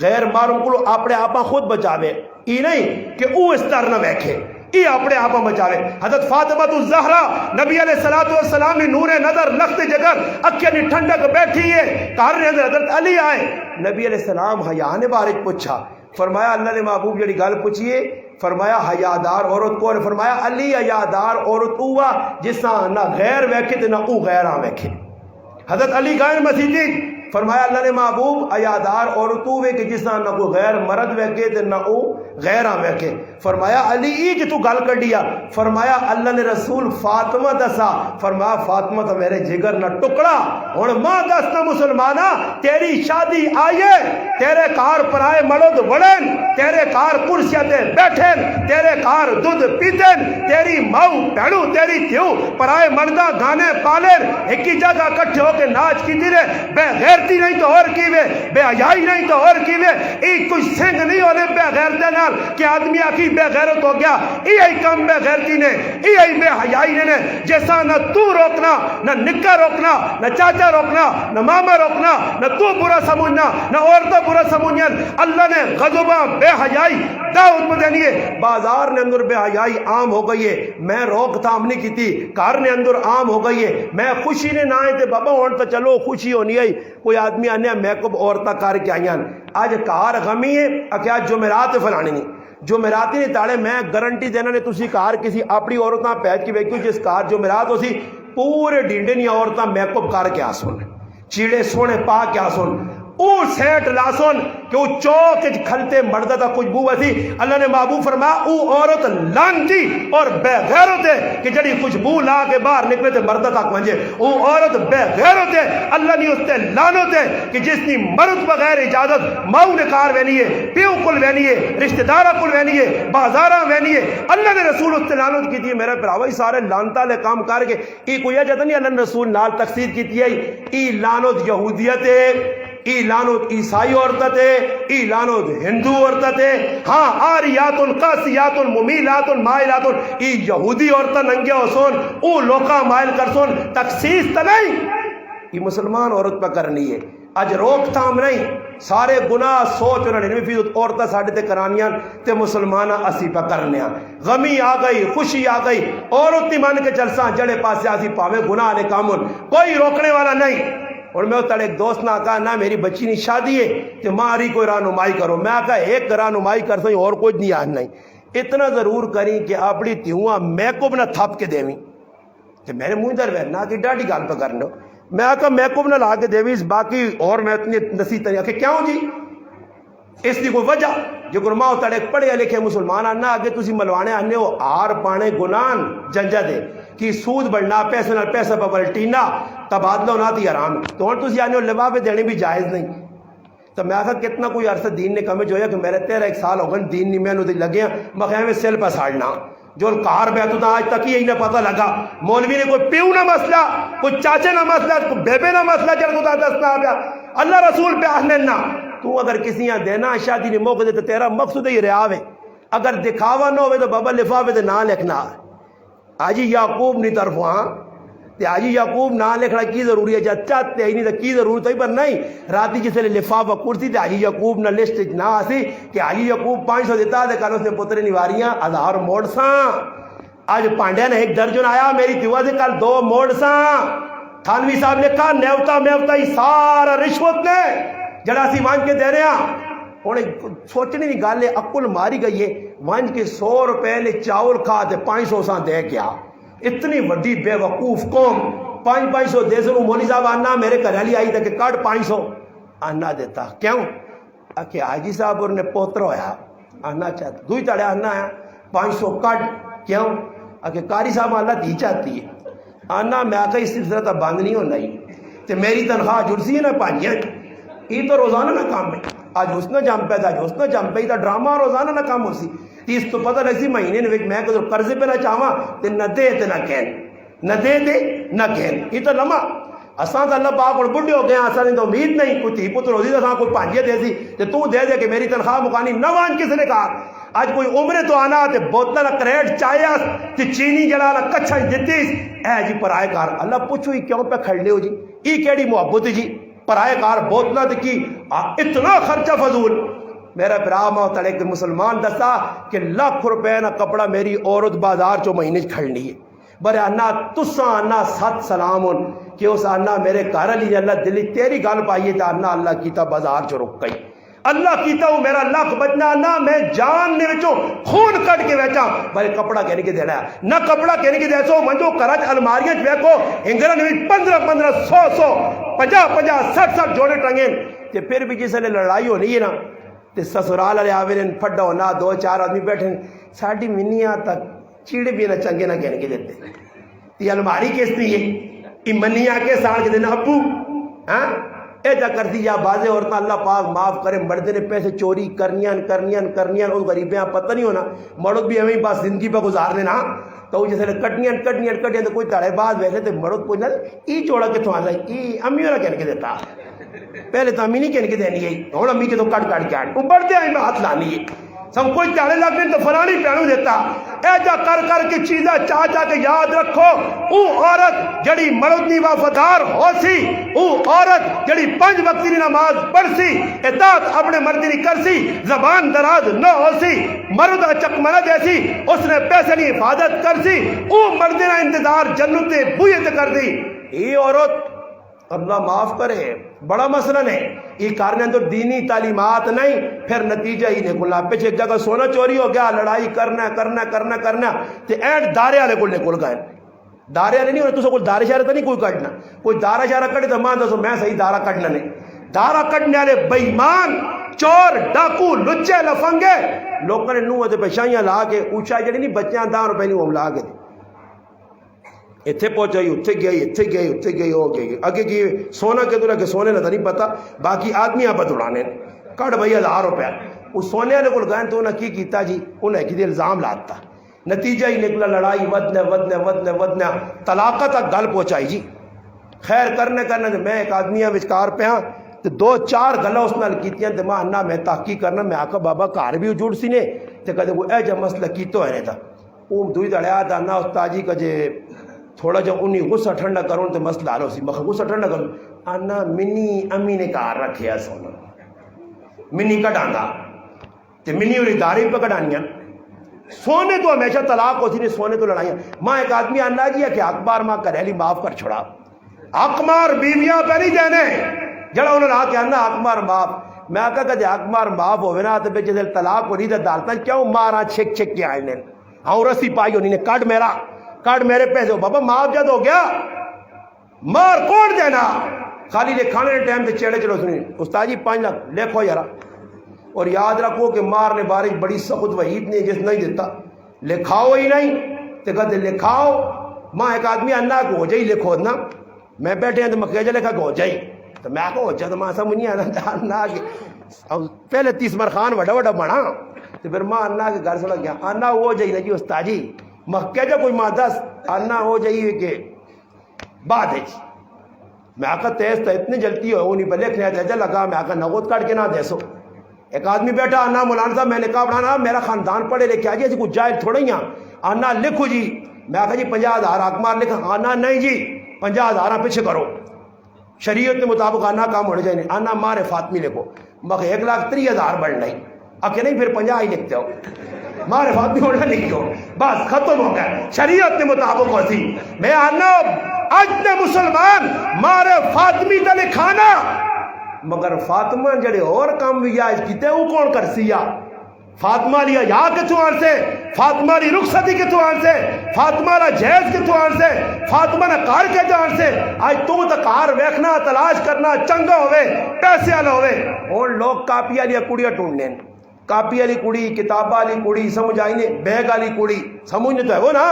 غیر محرم کو اپنے آپاں خود بچاوے ای نہیں کہ او اس طرح نہ بیکھے یہ اپنے آپ بچاوے. حضرت فاطمہ الزہرا نبی علیہ السلام نے نور نظر لخت جگر اکھے نے ٹھنڈک بیٹھی ہے کار نے حضرت علی آئے نبی علیہ السلام حیا نے بارے پوچھا فرمایا اللہ نے محبوب جڑی گل پوچھیے فرمایا حیادار عورت کو، اور فرمایا علی حیادار عورت ہوا جس نہ غیر ویکھے تے نہ او غیراں ویکھے۔ حضرت علی غیر مسیحی فرمایا اللہ نے محبوب حیادار عورت ہوئے کہ جس نہ کوئی غیر مرد ویکھے تے نہ او غیراں ویکھے۔ فرمایا علی ای کہ تو گل کر دیا، فرمایا اللہ نے رسول فاطمہ دسا، فرمایا فاطمہ تو میرے جگر نہ ٹکڑا، ہن ماں دسنا مسلمانہ تیری شادی آئیے، تیرے کار پرائے مرد وڑن، تیرے کار کرسیاں تے بیٹھن، تیرے کار دودھ پیتن، تیری ماؤ بہنو تیری تھیو پرائے مردہ گانے پالن، ایک ہی جگہ کٹھے ہو کے ناچ کی تیرے، بے غیرتی نہیں تو اور کیوے، بے حیائی نہیں تو اور کیوے، ایک کچھ سنگ نہیں ہونے بے غیرتے نال کہ آدمی آخی بے غیرت ہو گیا، یہی کم بے غیرتی نے، یہی بے حیائی نے، جیسا نہ تو روکنا، نہ نکا روکنا، نہ چاچا روکنا، نہ ماما روکنا، نہ تو برا سمجھنا، نہ عورتیں برا سمجھنا، اللہ نے غضبہ بے حیائی دعوت میں دینی ہے۔ بازار نے اندر بے حیائی عام ہو گئی ہے، میں روک تھام نہیں کی تھی، کار نے اندر عام ہو گئی ہے، میں خوشی نے نہ آئے تھے بابا ہون تو چلو خوشی ہونی ہے، کوئی آدمی آنے میک اپ عورتہ کار کے آئیاں، آج کار غمی ہے، کیا جمعرات فلانی نہیں، جمعراتی نہیں تاڑے میں گارنٹی دینا نے تسی کار کسی اپنی عورتاں پہچ کے ویکھو جس کار جمعرات ہو سی پورے ڈینڈے نہیں عورتاں میک اپ کار کے آسن چیڑے سونے پا کے آسن او سیٹ لاسن کہ وہ چوک کھلتے مردہ تا کچھ بو ویسی، اللہ نے محبوب فرمایا او عورت لانتی اور بے غیرت ہے کہ جڑی کچھ بو لا کے باہر نکلے تے مردہ تک ونجے، او عورت بے غیرت ہے، اللہ نے اس تے لانت ہے کہ جس نے مرد بغیر اجازت ماؤں نے کار وینی ہے، پیو کل وینی ہے، رشتہ دارہ کل وینی ہے، بازاراں وینی ہے، اللہ نے رسول اس تے لانت کی دی، میرے براوی سارے لانتا لے کام کر کے ای کوئی جاتا نہیں، اللہ نے رسول نال تقسیر کی دی ہے، ای لانت یہودیت ہے، ای لانت عیسائی عورتت ہے، ای لانت ہندو عورتت ہے، ہاں آریات قاسیات ممیلات مائلات، ای یہودی عورتہ ننگے حسون او لوکا مائل کرسون، تخصیص تا نہیں، ای مسلمان عورت پہ کرنی ہے، اج روک تھام نہیں، سارے گناہ سوچ 99% عورتہ ساڑھے تے کرانیاں تے مسلمانہ اسی پہ کرنیاں، غمی آ گئی خوشی آ گئی، عورت نہیں مان کے چلساں جڑے پاسے آسی پاوے گناہ نے کامن، کوئی روکنے والا نہیں۔ اور میں تڑے ایک دوست نے کہا نہ میری بچی نہیں شادی ہے کہ ماری کوئی رہنمائی کرو، میں کہا ایک رہنمائی کر سکیں اور کوئی نہیں آن نہیں، اتنا ضرور کریں کہ اپنی تیوہاں میک اپ نہ تھپ کے دیویں، کہ میرے منہ در ویر نہ کہ ڈاڈی گال پہ کرنے ہو، میں کہا میک اپ نہ لا کے دیویں باقی اور میں اتنی نصیحت نہیں کہ کیوں جی اس کی کوئی وجہ جو گرماؤ تڑے پڑھے لکھے مسلمان آنا آگے تسی ملوانے آنے ہو آر پانے گنان جنجا دے کہ سود بڑھنا پیسے نہ پیسہ پلٹینا تبادلہ ہونا تھی حرام تو ہن تسی آنے ہو لبافے دینے بھی جائز نہیں۔ تو میں کہا کتنا کوئی عرصہ دین نے کمیں جو ہے کہ میرے 13 سال ہو گئے دین نہیں میں نو لگے ہیں مخیام میں سیل پہ ساڑنا جو کار بیتو تھا آج تک ہی نہ پتہ لگا مولوی نے کوئی پیو نہ مسئلہ کوئی چاچے نہ مسئلہ کوئی بیبے نہ مسئلہ جڑ کو دسنا آ گیا اللہ رسول پہ آنے نہ تو اگر کسی یہاں دینا شادی نے موقع دے تو تیرا مقصد ہی رہاوے اگر دکھاوا نہ ہوئے تو بابا لفافے تو نہ لکھنا آجی یعقوب نہیں طرف وہاں تے آجی یعقوب نہ لکھنا کی ضروری ہے جب چاہتے ہی نہیں تو کی ضرورت ہے پر نہیں راتی جسے لفافہ کرسی تے آجی یعقوب نہ لسٹ نہ آسی کہ آجی یعقوب 500 دیتا دے کل اس نے پتر نواریاں 1000 موڑ ساں آج پانڈیا نے ایک درجن آیا میری دیوا سے کل 2 موڑ ساں تھانوی صاحب نے کہا نیوتا ہی سارا رشوت نے جڑا سی وانج کے دے رہے ہیں انہیں سوچنے نہیں گالے عقل ماری گئی ہے وانج کے 100 روپے نے چاول کھا دے 500 ساں دے کیا اتنی وڈی بے وقوف قوم 500 دے سنوں مولی صاحب آنا میرے گھرالی آئی تھا کہ کٹ 500 آنا دیتا کیوں کہ حاجی صاحب اور نے پوتر ہویا آنا چاہتا دوئی تڑے آنا ہے 500 کٹ کیوں کہ کاری صاحب اللہ دی چاہتی ہے آنا میں آگا اس سلسلہ تا بند نہیں ہونا ہی تے میری تنخواہ جڑسی ہے نا پانچیاں یہ تو روزانہ نہ کام ہے آج حسنہ جم پہ تھا حسنہ جم پہ تھا ڈرامہ روزانہ نہ کام ہو سی تیس تو پتہ لگ سی مہینے نے میں کہ قرضے پہ نہ چاہواں تے نہ دے تے نہ کہن نہ دے تے نہ کہن یہ تو لمحہ اساں تو اللہ پاک اور بڑھے ہو گئے ہیں اساں نے تو امید نہیں کوئی تھی پتر ہوتی تو کوئی پانچیاں دے سی تے تو دے کہ میری تنخواہ مکانی نہ وان کس نے کہا آج کوئی عمرے تو آنا تے بوتل کریٹ چاہیا تے چینی جڑا کچھا دیتیس اے جی پرائے کار اللہ پوچھو ہی کیوں پہ کھڑ لے ہو جی یہ کیڑی محبت جی پرائے کار بوتلہ کی اتنا خرچہ فضول میرا برامہ تڑے کہ مسلمان دستا کہ ₹1,00,000 نہ کپڑا میری عورت بازار چو مہینے کھڑنی ہے برے آنا تسا آنا 7 سلامن کہ اس آنا میرے گھر علی اللہ دلی تیری گال پائیے تا آنا اللہ کی تا بازار چو رک گئی اللہ کیتا ہوں میرا لکھ بچنا نہ میں جان نے وچوں خون کٹ کے ویچا بھائی کپڑا کہنے کے دینا ہے نہ کپڑا کہنے کے دیسو منجو کرج الماریاں ویکھو انگلن میں 15 100 50 60 جوڑے ٹنگے تے پھر بھی جس نے لڑائی ہونی ہے نا تے سسرال والے آوے نے پھڈا ہونا 2-4 آدمی بیٹھے ساڈی منیاں تک چیڑے بھی نہ چنگے نہ کہنے کے دیتے تے الماری کس دی ہے ای منیاں کے سال کے دن ابو ہاں ایجا کر دی یا بازے عورتیں اللہ پاک معاف کرے مرد نے پیسے چوری کرنیاں اس غریبیاں پتہ نہیں ہونا مرد بھی ہمیں بس زندگی پہ گزار دینا تو جیسے کٹنیاں تو کوئی تڑے بعد ویسے تو مرد پوچھنا ای چوڑا کتوں آتا ہے ای امی والا کہنے کے دیتا پہلے تو امی نہیں کہنے کے دینی ہے ہوں امی کے تو کٹ کے آئے بڑھتے آئیں میں ہاتھ لانی ہے سب کوئی چاڑے لگ گئے تو فلانی پہنو دیتا ایجا کر کے چیزیں چاہ کے یاد رکھو او عورت جڑی مرد نہیں وفادار ہو سی او عورت جڑی 5 وقت کی نماز پڑھ سی اطاعت اپنے مرد نہیں کر سی زبان دراز نہ ہو سی مرد چکمنہ جیسی اس نے پیسے نہیں حفاظت کر سی او مرد نے انتظار جنت بوئیت کر دی یہ عورت اللہ معاف کرے بڑا مسئلہ نہیں یہ کارنے اندر دینی تعلیمات نہیں پھر نتیجہ ہی نکلنا پیچھے ایک جگہ سونا چوری ہو گیا لڑائی کرنا تے اینڈ دارے والے کو نکل گئے دارے والے نہیں ہونے تو کوئی دارے شہرہ تو نہیں کوئی کٹنا کوئی دارہ شہرہ کٹے تو مان دسو میں صحیح دارہ کٹنا نہیں دارہ کٹنے والے بےمان چور ڈاکو لچے لفنگے لوگوں نے نوہ تے پیشائیاں لا کے اونچا جڑی نہیں بچیاں 10 روپے نہیں وہ لا کے اتھے پہنچائی اتھے گئی ہو گئی اگے کی سونا کے دورہ کہ سونے نہ نہیں پتا باقی آدمی آپ دوڑانے کٹ بھئی 1000 روپے اس سونے والے کو گئے تو انہیں کی کیتا جی انہیں کی الزام لاتا نتیجہ ہی نکلا لڑائی ودنے طلاقہ تک گل پہنچائی جی خیر کرنے میں ایک آدمی وچکار پہ ہاں تو 2-4 گلا اس نال کیتیاں تے ماں نہ میں تحقیق کرنا میں آکا بابا گھر بھی اجوڑ سی نے تے کدے وہ اے جا مسئلہ کیتو ہے تھا وہ دوئی دڑیا دا نہ استاد جی کا جے تھوڑا جو انہیں غصہ ٹھنڈا کروں تو مسئلہ آلو سی مخ غصہ ٹھنڈا کروں آنا منی امی نے کار رکھیا سونا منی کٹانا تے منی اور اداری پہ کٹانیاں سونے تو ہمیشہ طلاق ہوتی نہیں سونے تو لڑائیاں ماں ایک آدمی آنا جی ہے کہ اکبار ماں کریلی معاف کر چھوڑا اکمار بیویاں پہ نہیں جانے جڑا انہوں نے آ کے آنا اکمار معاف میں آکا کہ اکمار معاف ہوئے نا تو بے جدل طلاق ہو نہیں تو دالتا کیوں مارا چھک کے آئے ہاں رسی پائی ہونی نے کٹ میرے پیسے ہو بابا معاف جد ہو گیا مار کون دینا خالی لے کھانے ٹائم سے چیڑے چلو سنی استاد جی 5 لاکھ لکھو یارا اور یاد رکھو کہ مار نے بارش بڑی سخت وعید نے جس نہیں دیتا لکھاؤ ہی نہیں تو کہتے لکھاؤ ماں ایک آدمی انا کو ہو جائی لکھو نا میں بیٹھے ہیں تو مکیجہ لکھا کہ ہو جائی تو میں آکو ہو جا تو ماں سمجھ نہیں آنا پہلے 30 مرخان وڈا بنا تو پھر ماں انا کے گھر سے گیا انا ہو جائی نا جی استاد جی مکیجہ کوئی ماں 10 انا ہو جائی کہ بات ہے جی میں آکا تیز تو اتنی جلتی ہو نہیں پہلے کھنے لگا میں آکا نغوت کاٹ کے نہ دیسو ایک آدمی بیٹھا آنا مولانا صاحب میں نے کہا پڑھانا میرا خاندان پڑھے لے کے آجی ایسی کچھ جائل تھوڑا ہی آنا لکھو جی میں آکا جی 50,000 اکمار لکھا آنا نہیں جی 50,000 پیچھے کرو شریعت کے مطابق آنا کام ہونے چاہیے آنا مارے فاطمی لکھو مگر 1,30,000 بڑھ نہیں آکے نہیں پھر 50 ہی لکھتے ہو مارے فاطمی ہونا لکھو بس ختم ہو گیا شریعت کے مطابق ہوتی میں آنا اجن مسلمان مارے فاطمی تا لکھانا مگر فاطمہ جڑے اور کام بھی یاد کیتے وہ کون کر سیا فاطمہ لیا یا کتوں آن سے فاطمہ لی رخصتی کتوں آن سے فاطمہ لا جہیز کتوں آن سے فاطمہ نے کار کے جان سے آج تو کار ویکھنا تلاش کرنا چنگا ہوئے پیسے والا ہوئے اور لوگ کاپیاں لیا کڑیاں ٹونڈنے کاپی والی کڑی کتاب والی کڑی سمجھ آئی نے بیگ والی کڑی سمجھنے تو ہے وہ نا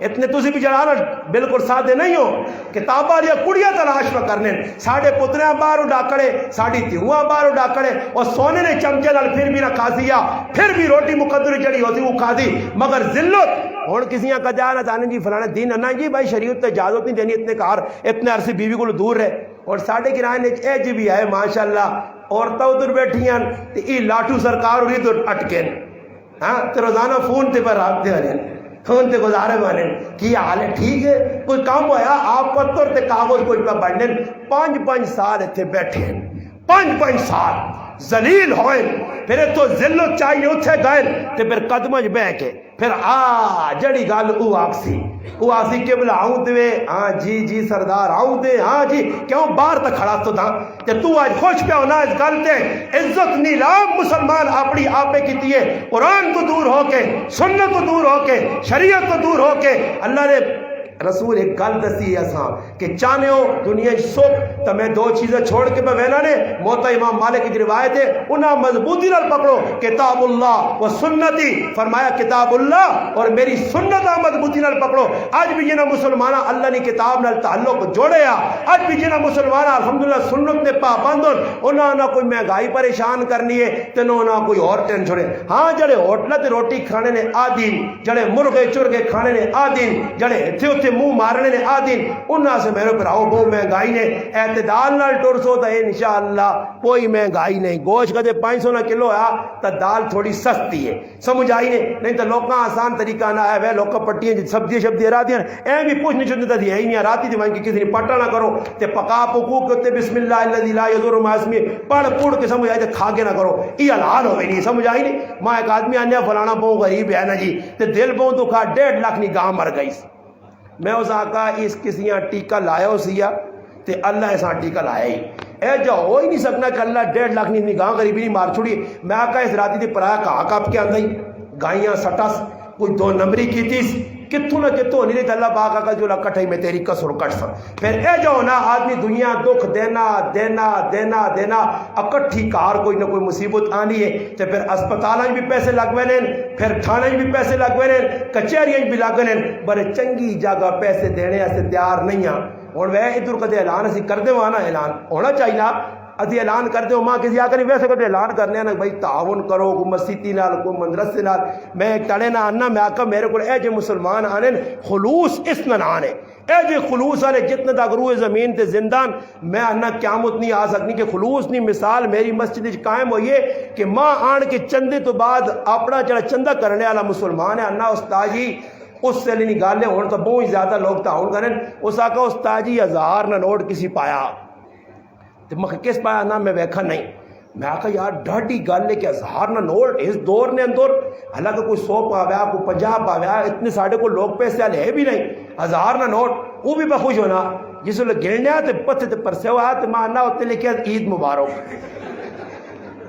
اتنے تسی بھی جڑانا بالکل سادے نہیں ہو کتاب والی کڑیاں تلاش پہ کرنے ساڑھے پتریاں باہر ڈاکڑے ساڑھی تیوہاں باہر ڈاکڑے اور سونے نے چمچے نال پھر بھی نہ کھا دیا پھر بھی روٹی مقدر جڑی ہوتی وہ کھا دی مگر ذلت اور کسیاں کا جانا چاہنے جی فلانا دین انا جی بھائی شریعت تے اجازت نہیں دینی اتنے کار اتنے عرصے بیوی کو دور رہے اور ساڑھے کرائے نے اے جی بھی ہے ماشاءاللہ عورتیں ادھر بیٹھی ہیں تو یہ لاٹو سرکار اور ادھر اٹکیں ہاں تو روزانہ فون تے پر رابطے آ رہے ہیں فون تے گزارے بانے کی حال ہے ٹھیک ہے کوئی کام ہویا آپ پتر تے کاغذ کوئی پہ بڑھنے 5 سال اتنے بیٹھے ہیں 5 سال ذلیل ہوئے پھر تو ذلت چاہیے اتھے گئے تے پھر قدمج بہ کے پھر جڑی گل او آکسی قبلہ آؤں تے ہاں جی سردار آؤں تے ہاں جی کیوں باہر تک کھڑا تو تھا تے تو آج خوش پہ ہونا اس گل تے عزت نیلام مسلمان اپنی آپے کی ہے قرآن تو دور ہو کے سنت تو دور ہو کے شریعت تو دور ہو کے اللہ نے رسول ایک گل دسی ہے اساں کہ چاہنے ہو دنیا سکھ تو میں دو چیزیں چھوڑ کے بہنا نے موتا امام مالک کی روایت ہے انہاں مضبوطی نال پکڑو کتاب اللہ و سنتی فرمایا کتاب اللہ اور میری سنت مضبوطی نال پکڑو آج بھی جنہ مسلمانہ اللہ نے کتاب نال تعلق جوڑے آج بھی جنہ مسلمانہ الحمدللہ سنت نے پابند انہاں نہ کوئی مہنگائی پریشان کرنی ہے تے نہ کوئی اور ٹینشن ہے ہاں جڑے ہوٹل تے روٹی کھانے نے آدین جڑے مرغے چرغے کھانے نے آدین جڑے اتھے منہ مارنے نے آدین انہاں سے میرے پر آؤ بہو مہنگائی نے اعتدال نال ٹر سو تو انشاءاللہ کوئی مہنگائی نہیں گوشت کدے 500 نہ کلو ہے تو دال تھوڑی سستی ہے سمجھ آئی نہیں تو لوکاں آسان طریقہ نہ ہے وہ لوکاں پٹیاں سبزی شبزی راتی ہیں اے بھی پوچھ نہیں چاہتے تھی نہیں راتی تھی وہیں کسی نے پٹا نہ کرو تے پکا پکو کے بسم اللہ الذی لا یضر مع اسمہ پڑھ پڑھ کے سمجھ آئی تے کھا کے نہ کرو یہ حلال ہوئے نہیں سمجھ آئی نہیں ماں ایک آدمی آنے فلانا بہو غریب ہے نا جی تے دل بہو تو کھا 1.5 لاکھ نہیں گاہ مر گئی میں اس آقا اس کسیاں ٹیکہ لایا ہو سیا تے اللہ ایسا ٹیکہ لایا ہی اے جو ہو ہی نہیں سکنا کہ اللہ 1.5 لاکھ نہیں گاں غریبی نہیں مار چھوڑی میں آقا اس راتی تھی پرایا کہا کپ کے اندر گائیاں سٹس کوئی 2 نمبری کی تیس کتوں نہ کتوں نہیں رہتا اللہ پاک آقا جو کٹھائی میں تیری کسر کٹ سک پھر اے جو ہونا آدمی دنیا دکھ دینا اکٹھی کار کوئی نہ کوئی مصیبت آنی ہے تو پھر اسپتالاں بھی پیسے لگوے نے پھر تھانے بھی پیسے لگوے نے کچہریاں بھی لگنے بڑے چنگی جگہ پیسے دینے ایسے تیار نہیں ہیں اور وہ ادھر کدے اعلان اسی کر دے وہاں اعلان ہونا چاہیے ادھی اعلان کر دے ماں کسی آکر ویسے کدے اعلان کرنے نا بھائی تعاون کرو کوئی مسیتی نال کوئی مدرسے نال میں ایک تڑے نہ آنا میں آکا میرے کو اے جو مسلمان آنے خلوص اس نہ آنے اے جو خلوص آنے جتنے تک روح زمین تے زندان میں آنا قیامت نہیں آ سکنی کہ خلوص نہیں مثال میری مسجد قائم ہوئی ہے کہ ماں آن کے چندے تو بعد اپنا جڑا چندہ کرنے والا مسلمان ہے انا استاد جی اس سے نہیں گالے ہونے تو بہت زیادہ لوگ تعاون کریں اس آقا استاد جی 1000 نہ نوٹ کسی پایا تو میں کس پایا نہ میں ویکھا نہیں میں آقا یار ڈاڈی گل ہے کہ 1000 نہ نوٹ اس دور نے اندر حالانکہ کوئی 100 پاویا کوئی 50 پاویا اتنے ساڑھے کو لوگ پیسے والے ہے بھی نہیں 1000 نہ نوٹ وہ بھی میں خوش ہونا جس ویلے گرنے تو پتھے تے پرسے ہوا تو میں آنا اتنے لکھے عید مبارک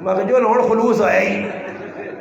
میں جو لوڑ خلوص ہے ہی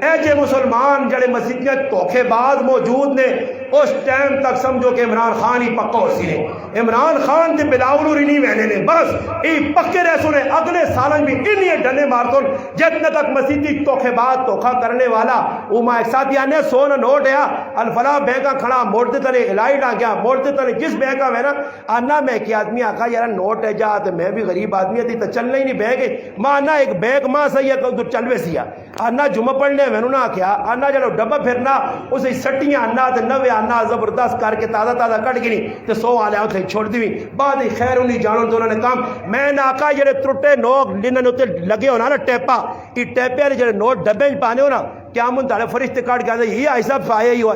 اے جے مسلمان جڑے مسیحیاں دھوکھے باز موجود نے اس ٹائم تک سمجھو کہ عمران خان ہی پکا ہو سی نے عمران خان تے بلاول اور نہیں وینے نے بس یہ پکے رہ سنے اگلے سالن بھی انہی ڈنے مارتون جتنے تک مسیحی دھوکھے باز دھوکھا کرنے والا وہ ماں ایک ساتھ آنے 100 نہ نوٹ ہے الفلاح بینکا کھڑا موڑتے تنے الہی ڈانگیا موڑتے تنے جس بینکا وینا آنا میں کی آدمی آقا یار نوٹ ہے جا تو میں بھی غریب آدمی تھی تو چلنا ہی نہیں بینک ماں آنا ایک بینک ماں صحیح ہے تو چلوے سیا آنا جمعہ پڑھنے میں نہ کیا آنا جلو ڈبا پھرنا اسے سٹیاں آنا تے نوے آنا زبردست کر کے تازہ کٹ گئی تے 100 آلے اتنے چھوڑ دی بعد خیر انہیں جانو تو انہوں نے کام میں نہ آقا جڑے ترٹے نوک لنن اتنے لگے ہونا نا ٹیپا یہ ٹیپے والے جڑے نوٹ ڈبے پانے ہو نا کیا من تارے فرشتے کاٹ کے آتے یہ ایسا پایا ہی ہوا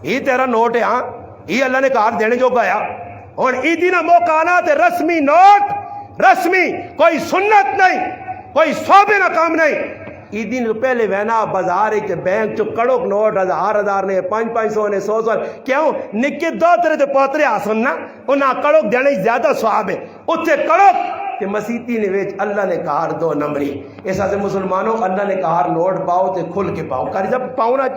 یہ تیرا نوٹ ہے ہاں یہ اللہ نے کار دینے جو گیا اور عیدی نہ موقع آنا تے رسمی نوٹ رسمی کوئی سنت نہیں کوئی صوبے نہ کام نہیں دن پہلے وینا بازار بینک چو کڑوک نوٹ 1000 نے 500 نے 100 کیوں نکے 2 ترے تے پوترے آسن نا انہاں کڑوک دینے زیادہ سواب ہے اتھے کڑوک کہ مسیحی نے ویچ اللہ نے کہار 2 نمبری ایسا سے مسلمانوں اللہ نے کہار نوٹ پاؤ تے کھل کے پاؤ کاری جب پاؤ نا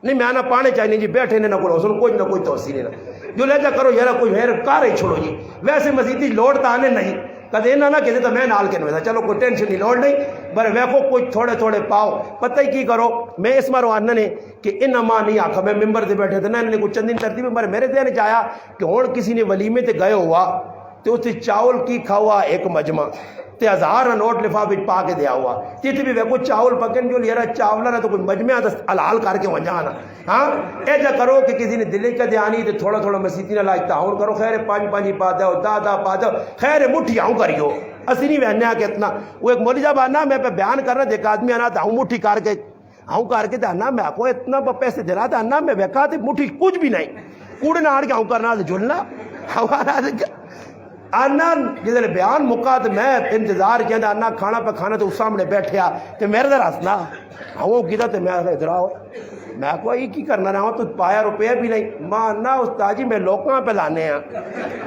نہیں میں آنا پانے چاہیے جی بیٹھے نے نہ کوئی حسن کوئی نہ کوئی توسیع نہ جو لہجہ کرو یارا کوئی ہے کار ہی چھوڑو جی ویسے مسیحی لوٹ تانے نہیں کدے نہ کہتے تو میں نال کے نہ چلو کوئی ٹینشن نہیں لوڑ نہیں پر ویکھو کوئی تھوڑے پاؤ پتہ ہی کی کرو میں اس مارو آنا نے کہ ان ماں نہیں آکھا میں ممبر دے بیٹھے تھے نا انہوں نے کچھ چند دن ترتیب میں میرے دھیان چاہیا کہ ہون کسی نے ولیمے تے گئے ہوا تو اسے چاول کی کھاوا ایک مجمع تے 1000 نوٹ لفافے پا کے دیا ہوا تیتے بھی ویکھو چاول پکن جو لیرا چاولا نہ تو کوئی مجمع تو حلال کر کے وہاں جانا ہاں ایجا کرو کہ کسی نے دلی کا دیانی تے تھوڑا مسیحی نہ لائک تعاون کرو خیر 5 پا دو 10 پا دو خیر مٹھی آؤں کریو اسی نہیں وہنے کہ اتنا وہ ایک مولوی صاحب آنا میں پہ بیان کرنا دیکھ آدمی آنا تھا مٹھی کر کے آنا میں کو اتنا پیسے دلا تھا آنا میں ویکھا تھی مٹھی کچھ بھی نہیں کوڑے نہ آڑ کے آؤں کرنا جھولنا آنا جس بیان مکا تو میں انتظار کیا آنا کھانا پہ کھانا تو اس سامنے بیٹھیا تو میرے در ہسنا ہوں کیتا تو میں ادھر آؤ میں کو یہ کی کرنا رہا ہوں تو پایا روپیہ بھی نہیں ماں نہ استاد جی میں لوگوں پہ لانے ہیں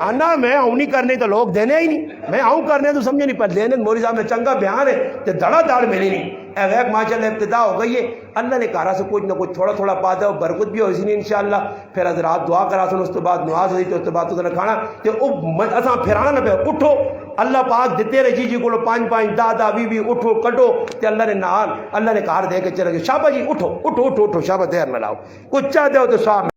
آنا میں آؤں نہیں کرنے تو لوگ دینے ہی نہیں میں آؤں کرنے تو سمجھے نہیں پر دینے موری صاحب میں چنگا بیان ہے تو دڑا داڑ ملی نہیں اے غیب ماشاءاللہ ابتدا ہو گئی ہے اللہ نے کہا سے کچھ نہ کچھ تھوڑا تھوڑا پا دے برکت بھی ہو اسی نہیں انشاءاللہ پھر حضرات دعا کرا سن اس تو بعد نماز ہوئی تو اس تو بعد تو کھانا کہ اساں پھرانا نہ پہ اٹھو اللہ پاک دیتے رہے جی کو 5 10 20 اٹھو کٹو تے اللہ نے نال اللہ نے کار دے کے چلے گئے شابہ جی اٹھو اٹھو اٹھو اٹھو شابہ دیر نہ لاؤ کچھ چاہ دے تو صاحب